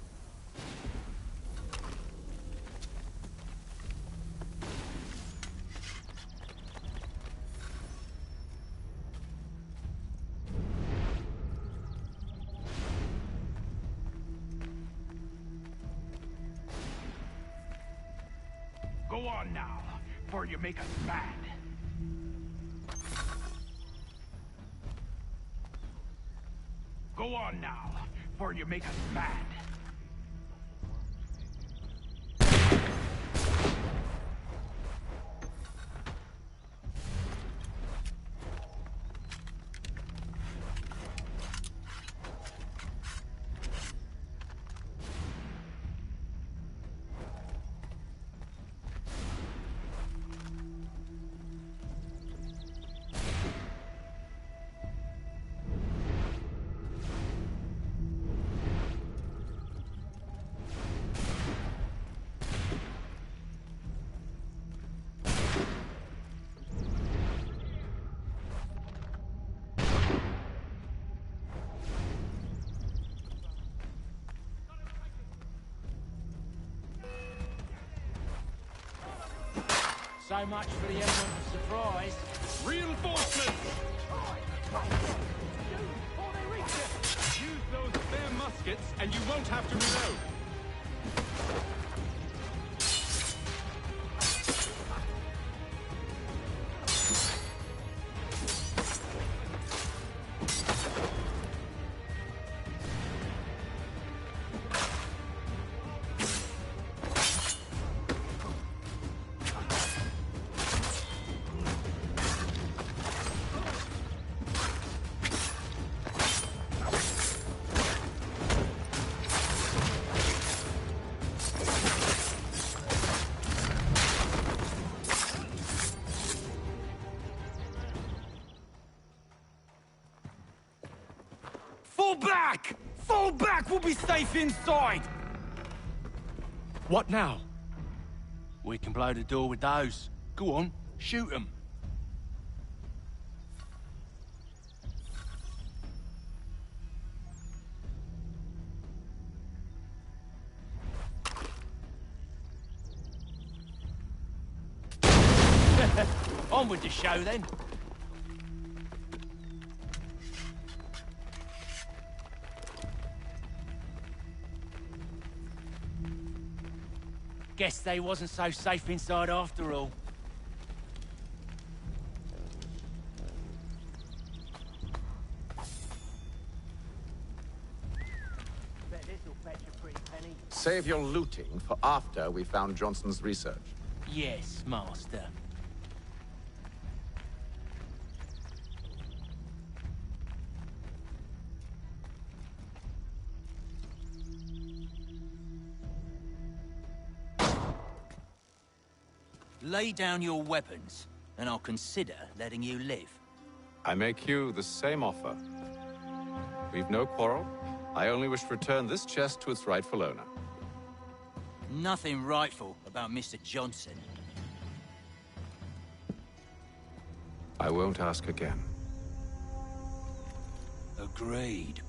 S10: Go on now, before you make us mad. Go on now, before you make us mad.
S17: So much for the element of surprise.
S19: Reinforcements! Use those spare muskets, and you won't have to reload.
S21: Fall back! Fall back! We'll be safe inside!
S19: What now?
S17: We can blow the door with those. Go on, Shoot him. On with the show, then. Guess they wasn't so safe inside after all. Bet this'll fetch a pretty penny.
S16: Save your looting for after we found Johnson's research.
S17: Yes, master. Lay down your weapons, and I'll consider letting you live.
S16: I make you the same offer. We've no quarrel. I only wish to return this chest to its rightful owner.
S17: Nothing rightful about Mr. Johnson.
S16: I won't ask again.
S17: Agreed.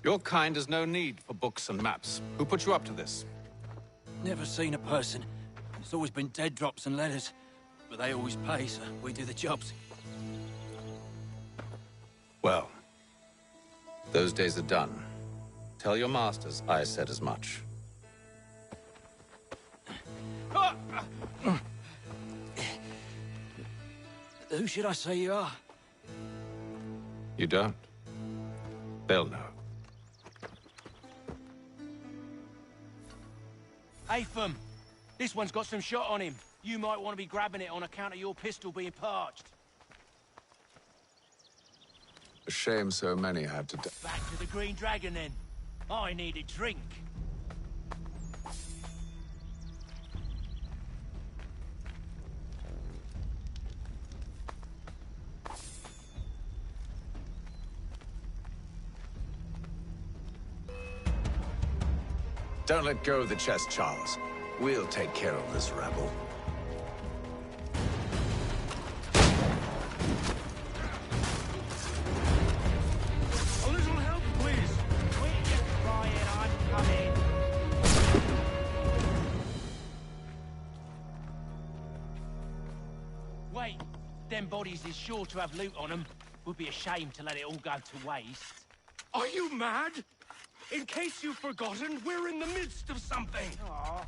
S16: Your kind has no need for books and maps. Who put you up to this?
S17: Never seen a person. It's always been dead drops and letters. But they always pay, so we do the jobs.
S16: Well, those days are done. Tell your masters I said as much.
S17: Who should I say you are?
S16: You don't? They'll know.
S17: Atham, this one's got some shot on him. You might want to be grabbing it on account of your pistol being parched.
S16: A shame so many had to die.
S17: Back to the Green Dragon, then. I need a drink.
S16: Don't let go of the chest, Charles. We'll take care of this rebel.
S17: A little help, please. Quit your crying, I'm coming. Wait, them bodies is sure to have loot on them. Would be a shame to let it all go to waste.
S10: Are you mad? In case you've forgotten, we're in the midst of something.
S11: Aw,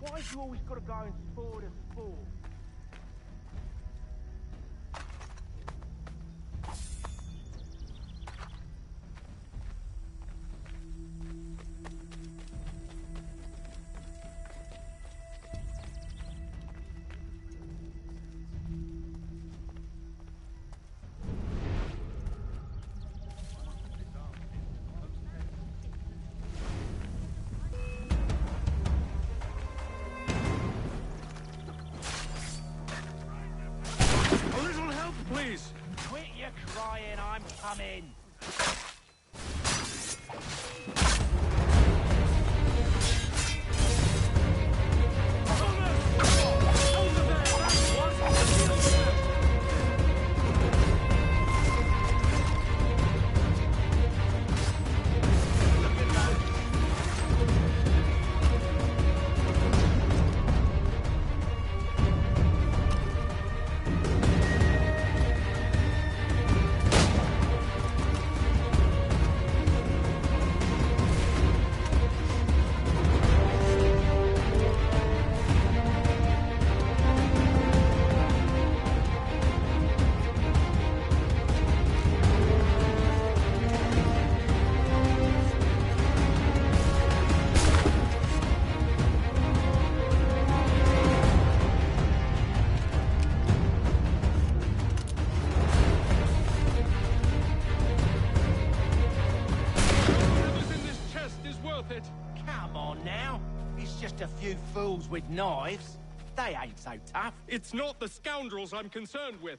S11: why have you always got to go and spoil the sport?
S10: Please.
S17: Quit your crying, I'm coming.
S21: few fools with knives. They ain't so tough.
S19: It's not the scoundrels I'm concerned with.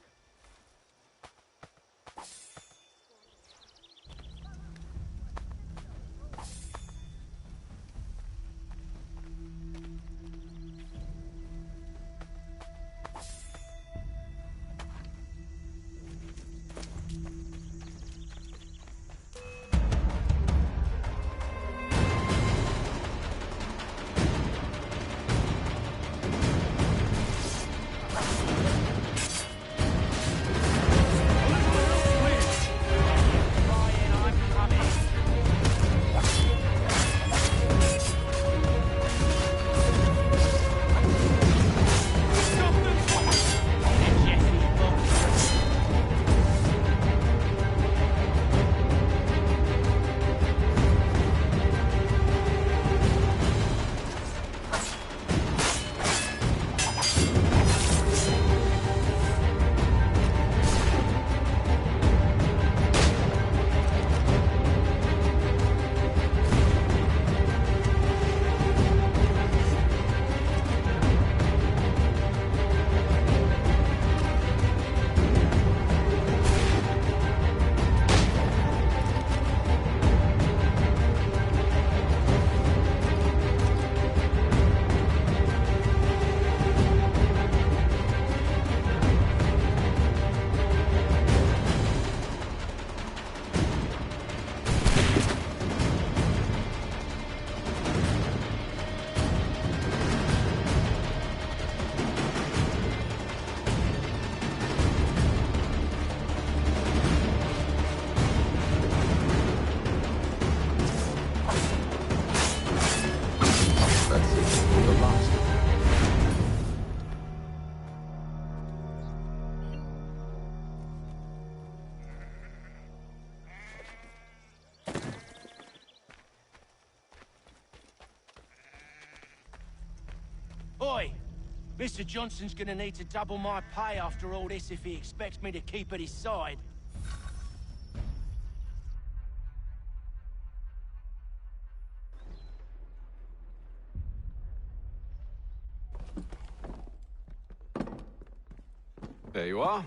S21: Oi! Mr. Johnson's gonna need to double my pay after all this if he expects me to keep at his side.
S16: There you are.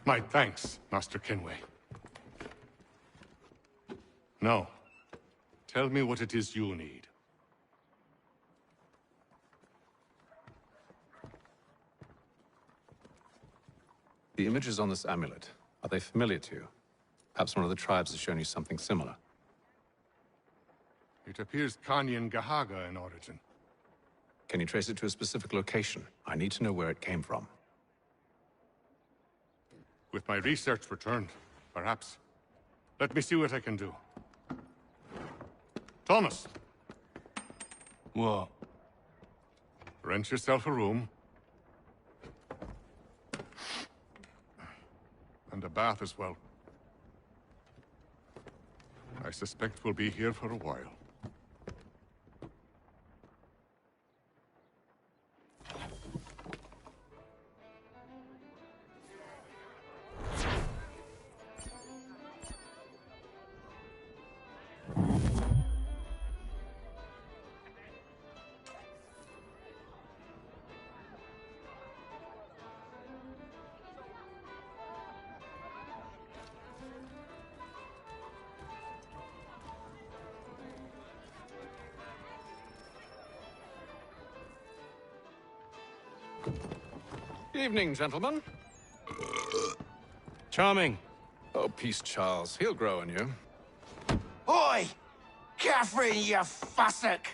S8: My thanks, Master Kenway. Now, tell me what it is you need.
S16: The images on this amulet, are they familiar to you? Perhaps one of the tribes has shown you something similar.
S8: It appears Kanyan Gahaga in origin.
S16: Can you trace it to a specific location? I need to know where it came from.
S8: With my research returned, perhaps. Let me see what I can do. Thomas!
S10: What?
S8: Rent yourself a room. And a bath as well. I suspect we'll be here for a while.
S16: Evening, gentlemen.
S10: Charming.
S16: Oh, peace, Charles. He'll grow on you.
S21: Oi! Catherine, you fussock!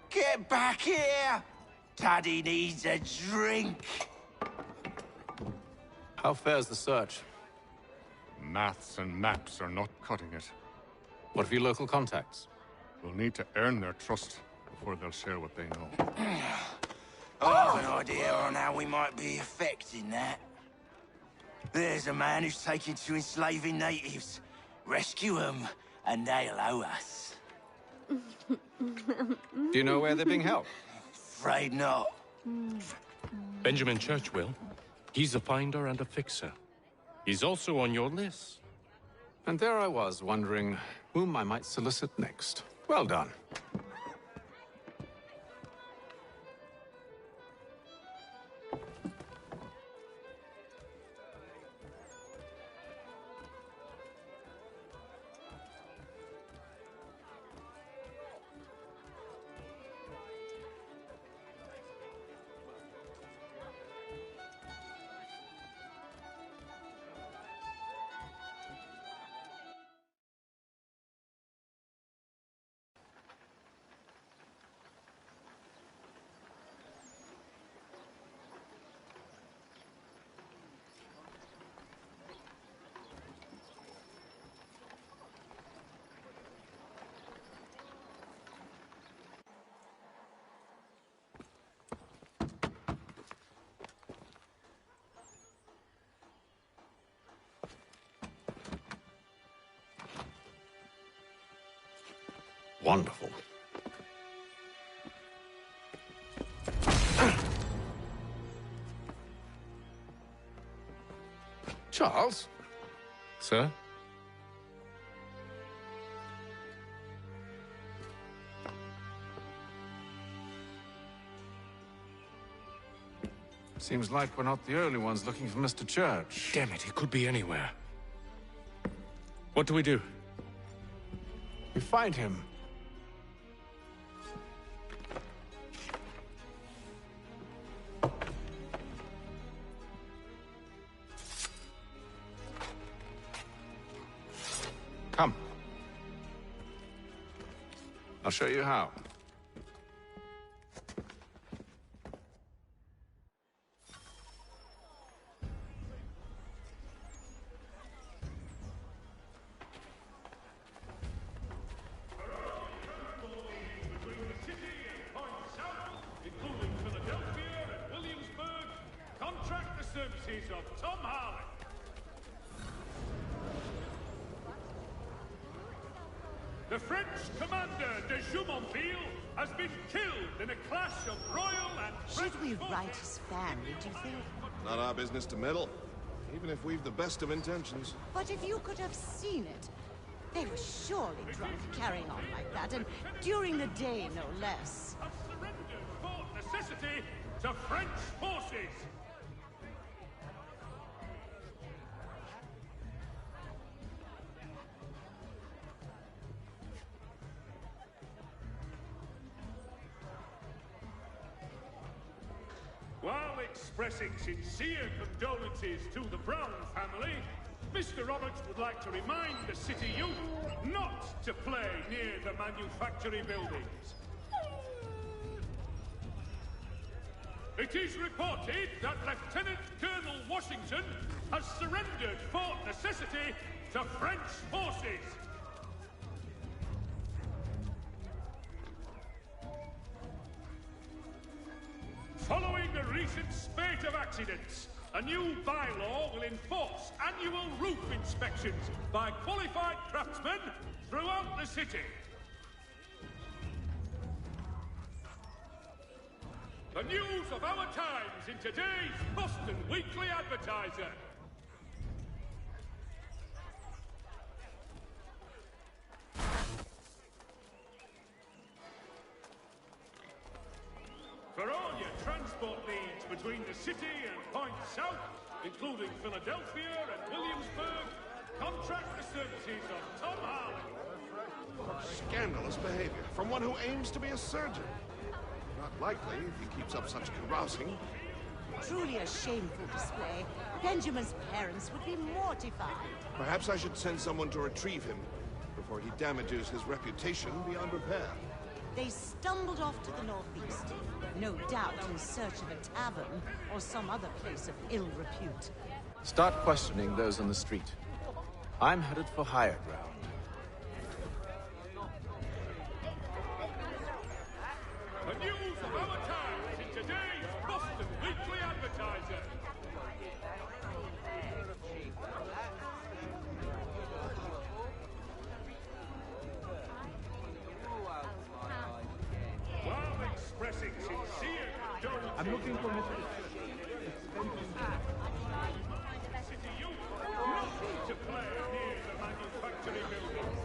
S21: Get back here! Daddy needs a drink!
S16: How fares the search?
S8: Maths and maps are not cutting it.
S16: What of your local contacts?
S8: We'll need to earn their trust before they'll share what they know.
S21: I have an idea on how we might be affecting that. There's a man who's taken to enslaving natives. Rescue them, and they'll owe us.
S16: Do you know where they're being held?
S21: Afraid not.
S19: Benjamin Churchwill. He's a finder and a fixer. He's also on your list.
S16: And there I was, wondering whom I might solicit next. Well done.
S5: Wonderful.
S16: Charles?
S19: Sir?
S16: Seems like we're not the only ones looking for Mr. Church.
S19: Damn it, he could be anywhere. What do we do?
S16: We find him. Come. I'll show you how.
S11: Including Philadelphia and Williamsburg, contract the services of Tom Harley. The French commander de Jumonville has been killed in a clash of royal and
S13: Should we write his family, do you think?
S14: Not our business to meddle, even if we've the best of intentions.
S13: But if you could have seen it, they were surely drunk carrying on like that, and during the day, no less.
S11: Surrendered Fort Necessity to French forces. While expressing sincere condolences to the Brown family, Mr. Roberts would like to remind the city youth not to play near the manufactory buildings. It is reported that Lieutenant Colonel Washington has surrendered Fort Necessity to French forces. Following a recent spate of accidents, a new bylaw will enforce annual roof inspections by qualified craftsmen throughout the city. The news of our times in today's Boston Weekly Advertiser. For all your transport needs between the city and points south, including Philadelphia and Williamsburg, contract the services of Tom Harley.
S14: Scandalous behavior from one who aims to be a surgeon. Not likely if he keeps up such carousing.
S13: Truly a shameful display. Benjamin's parents would be mortified.
S14: Perhaps I should send someone to retrieve him before he damages his reputation beyond repair.
S13: They stumbled off to the northeast, no doubt in search of a tavern or some other place of ill repute.
S16: Start questioning those on the street. I'm headed for higher ground.
S11: The news of our times in today's Boston Weekly Advertiser. While expressing sincere condolences...
S18: I'm looking for Mr.
S11: City youth not to play near the manufacturing buildings.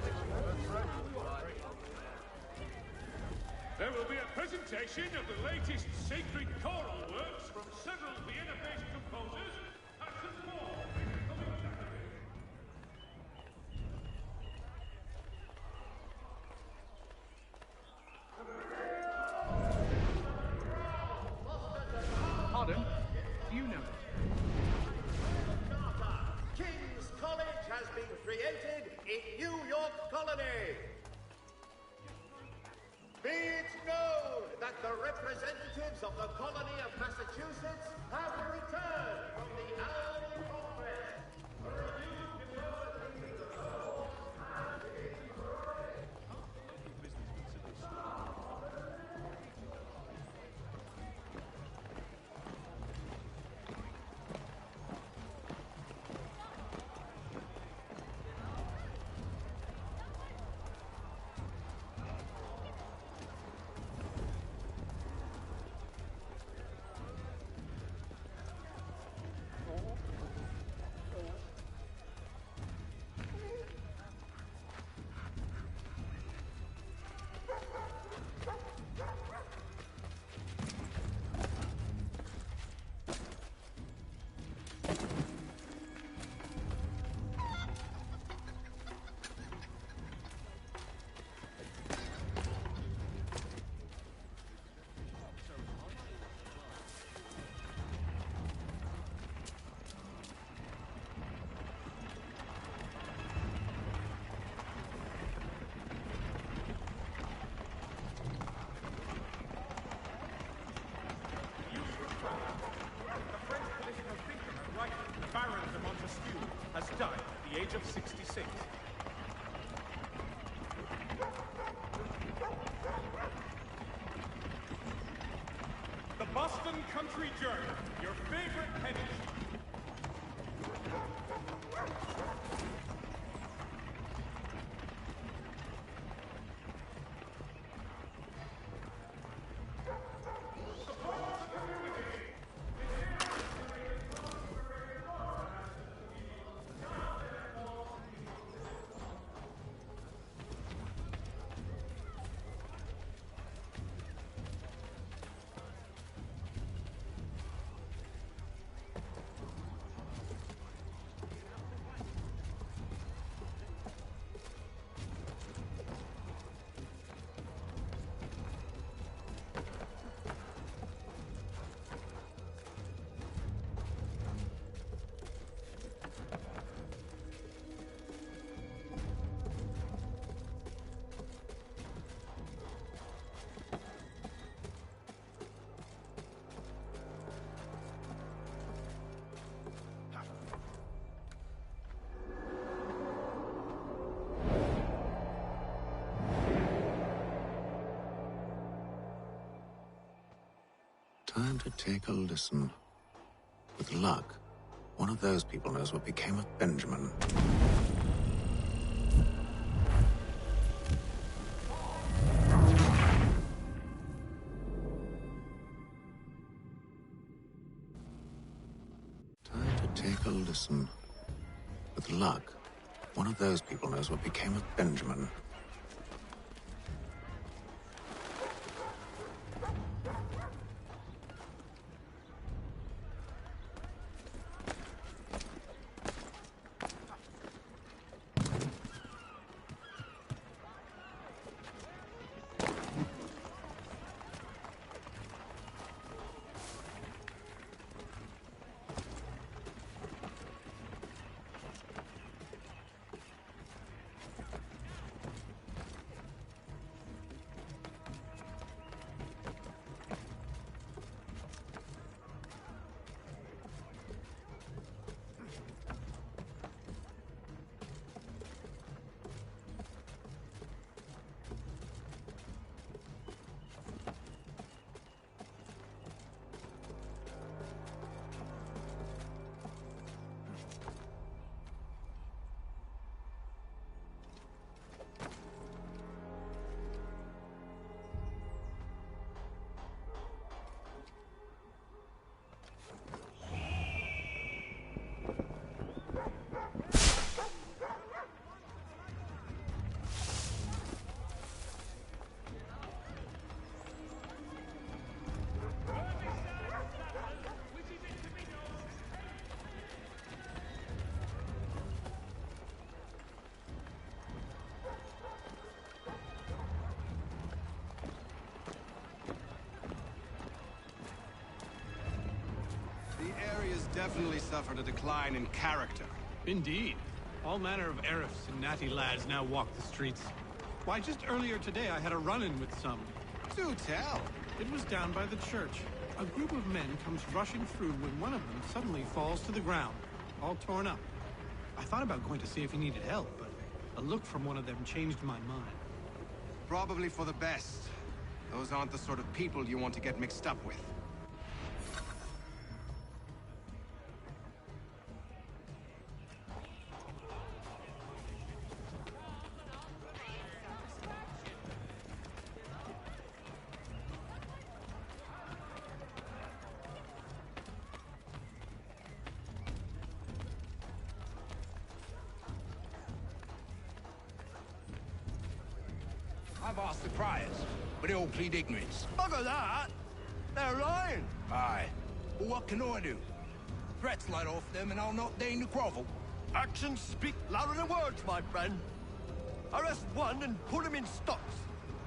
S11: There will be a presentation of the latest sacred choral works from several Vienna-based composers at the Mall.
S18: Pardon? Do you know?
S12: King's College has been created in New York Colony. Be it known that the representatives of the colony of Massachusetts have returned from the annual congress. A review
S10: age of 66. The Boston Country Journal, your favorite penny sheet.
S7: Time to take a listen. With luck, one of those people knows what became of Benjamin. Time to take a listen. With luck, one of those people knows what became of Benjamin.
S1: Definitely suffered a decline in character.
S9: Indeed. All manner of Arifs and natty lads now walk the streets. Why, just earlier today I had a run-in with some.
S1: Do tell.
S9: It was down by the church. A group of men comes rushing through when one of them suddenly falls to the ground, all torn up. I thought about going to see if he needed help, but a look from one of them changed my mind.
S1: Probably for the best. Those aren't the sort of people you want to get mixed up with.
S21: I've asked the criers, but they all plead ignorance.
S10: Bugger that! They're lying!
S21: Aye. Well, what can I do? Threats light off them and I'll not deign to grovel.
S10: Actions speak louder than words, my friend. Arrest one and put him in stocks.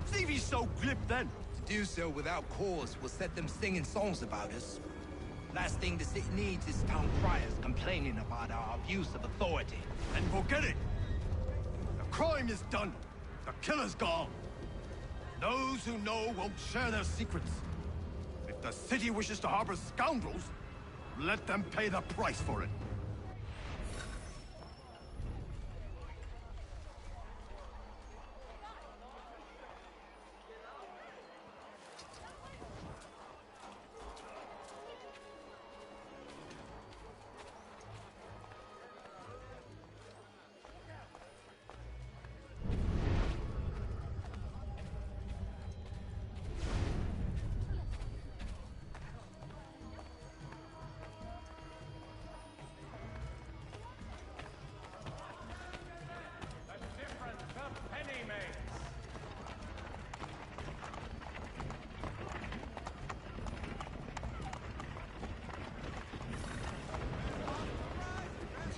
S10: See if he's so glib then.
S21: To do so without cause will set them singing songs about us. Last thing the city needs is town criers complaining about our abuse of authority.
S10: And forget it! The crime is done. The killer's gone. Those who know won't share their secrets. If the city wishes to harbor scoundrels, let them pay the price for it.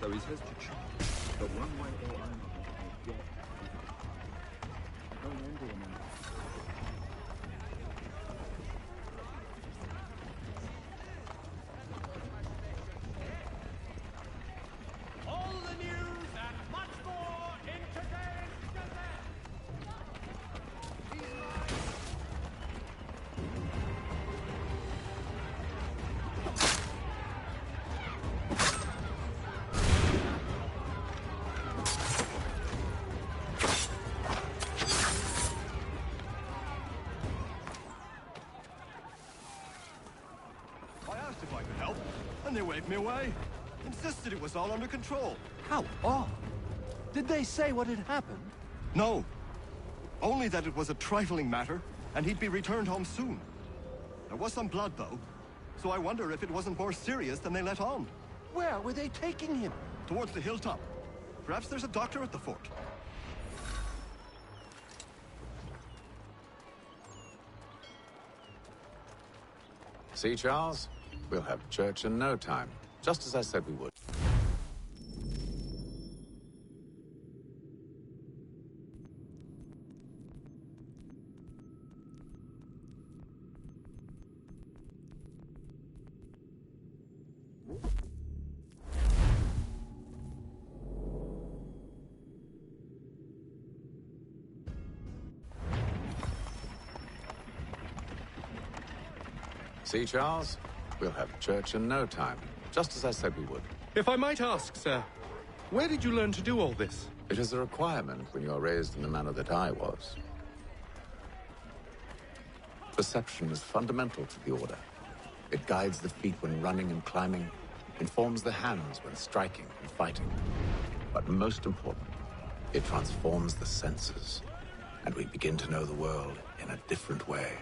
S2: So he says to try. But one way or another, I'll get... Don't envy him.
S11: All the news and much more in today's Gazette.
S10: I asked if I could help, and they waved me away. Insisted it was all under control.
S3: How odd. Did they say what had happened?
S10: No. Only that it was a trifling matter, and he'd be returned home soon. There was some blood, though, so I wonder if it wasn't more serious than they let on.
S3: Where were they taking him?
S10: Towards the hilltop. Perhaps there's a doctor at the fort.
S16: See, Charles? We'll have church in no time, just as I said we would. See, Charles? We'll have church in no time, just as I said we would.
S19: If I might ask, sir, where did you learn to do all this?
S16: It is a requirement when you are raised in the manner that I was. Perception is fundamental to the Order. It guides the feet when running and climbing, informs the hands when striking and fighting. But most important, it transforms the senses, and we begin to know the world in a different way.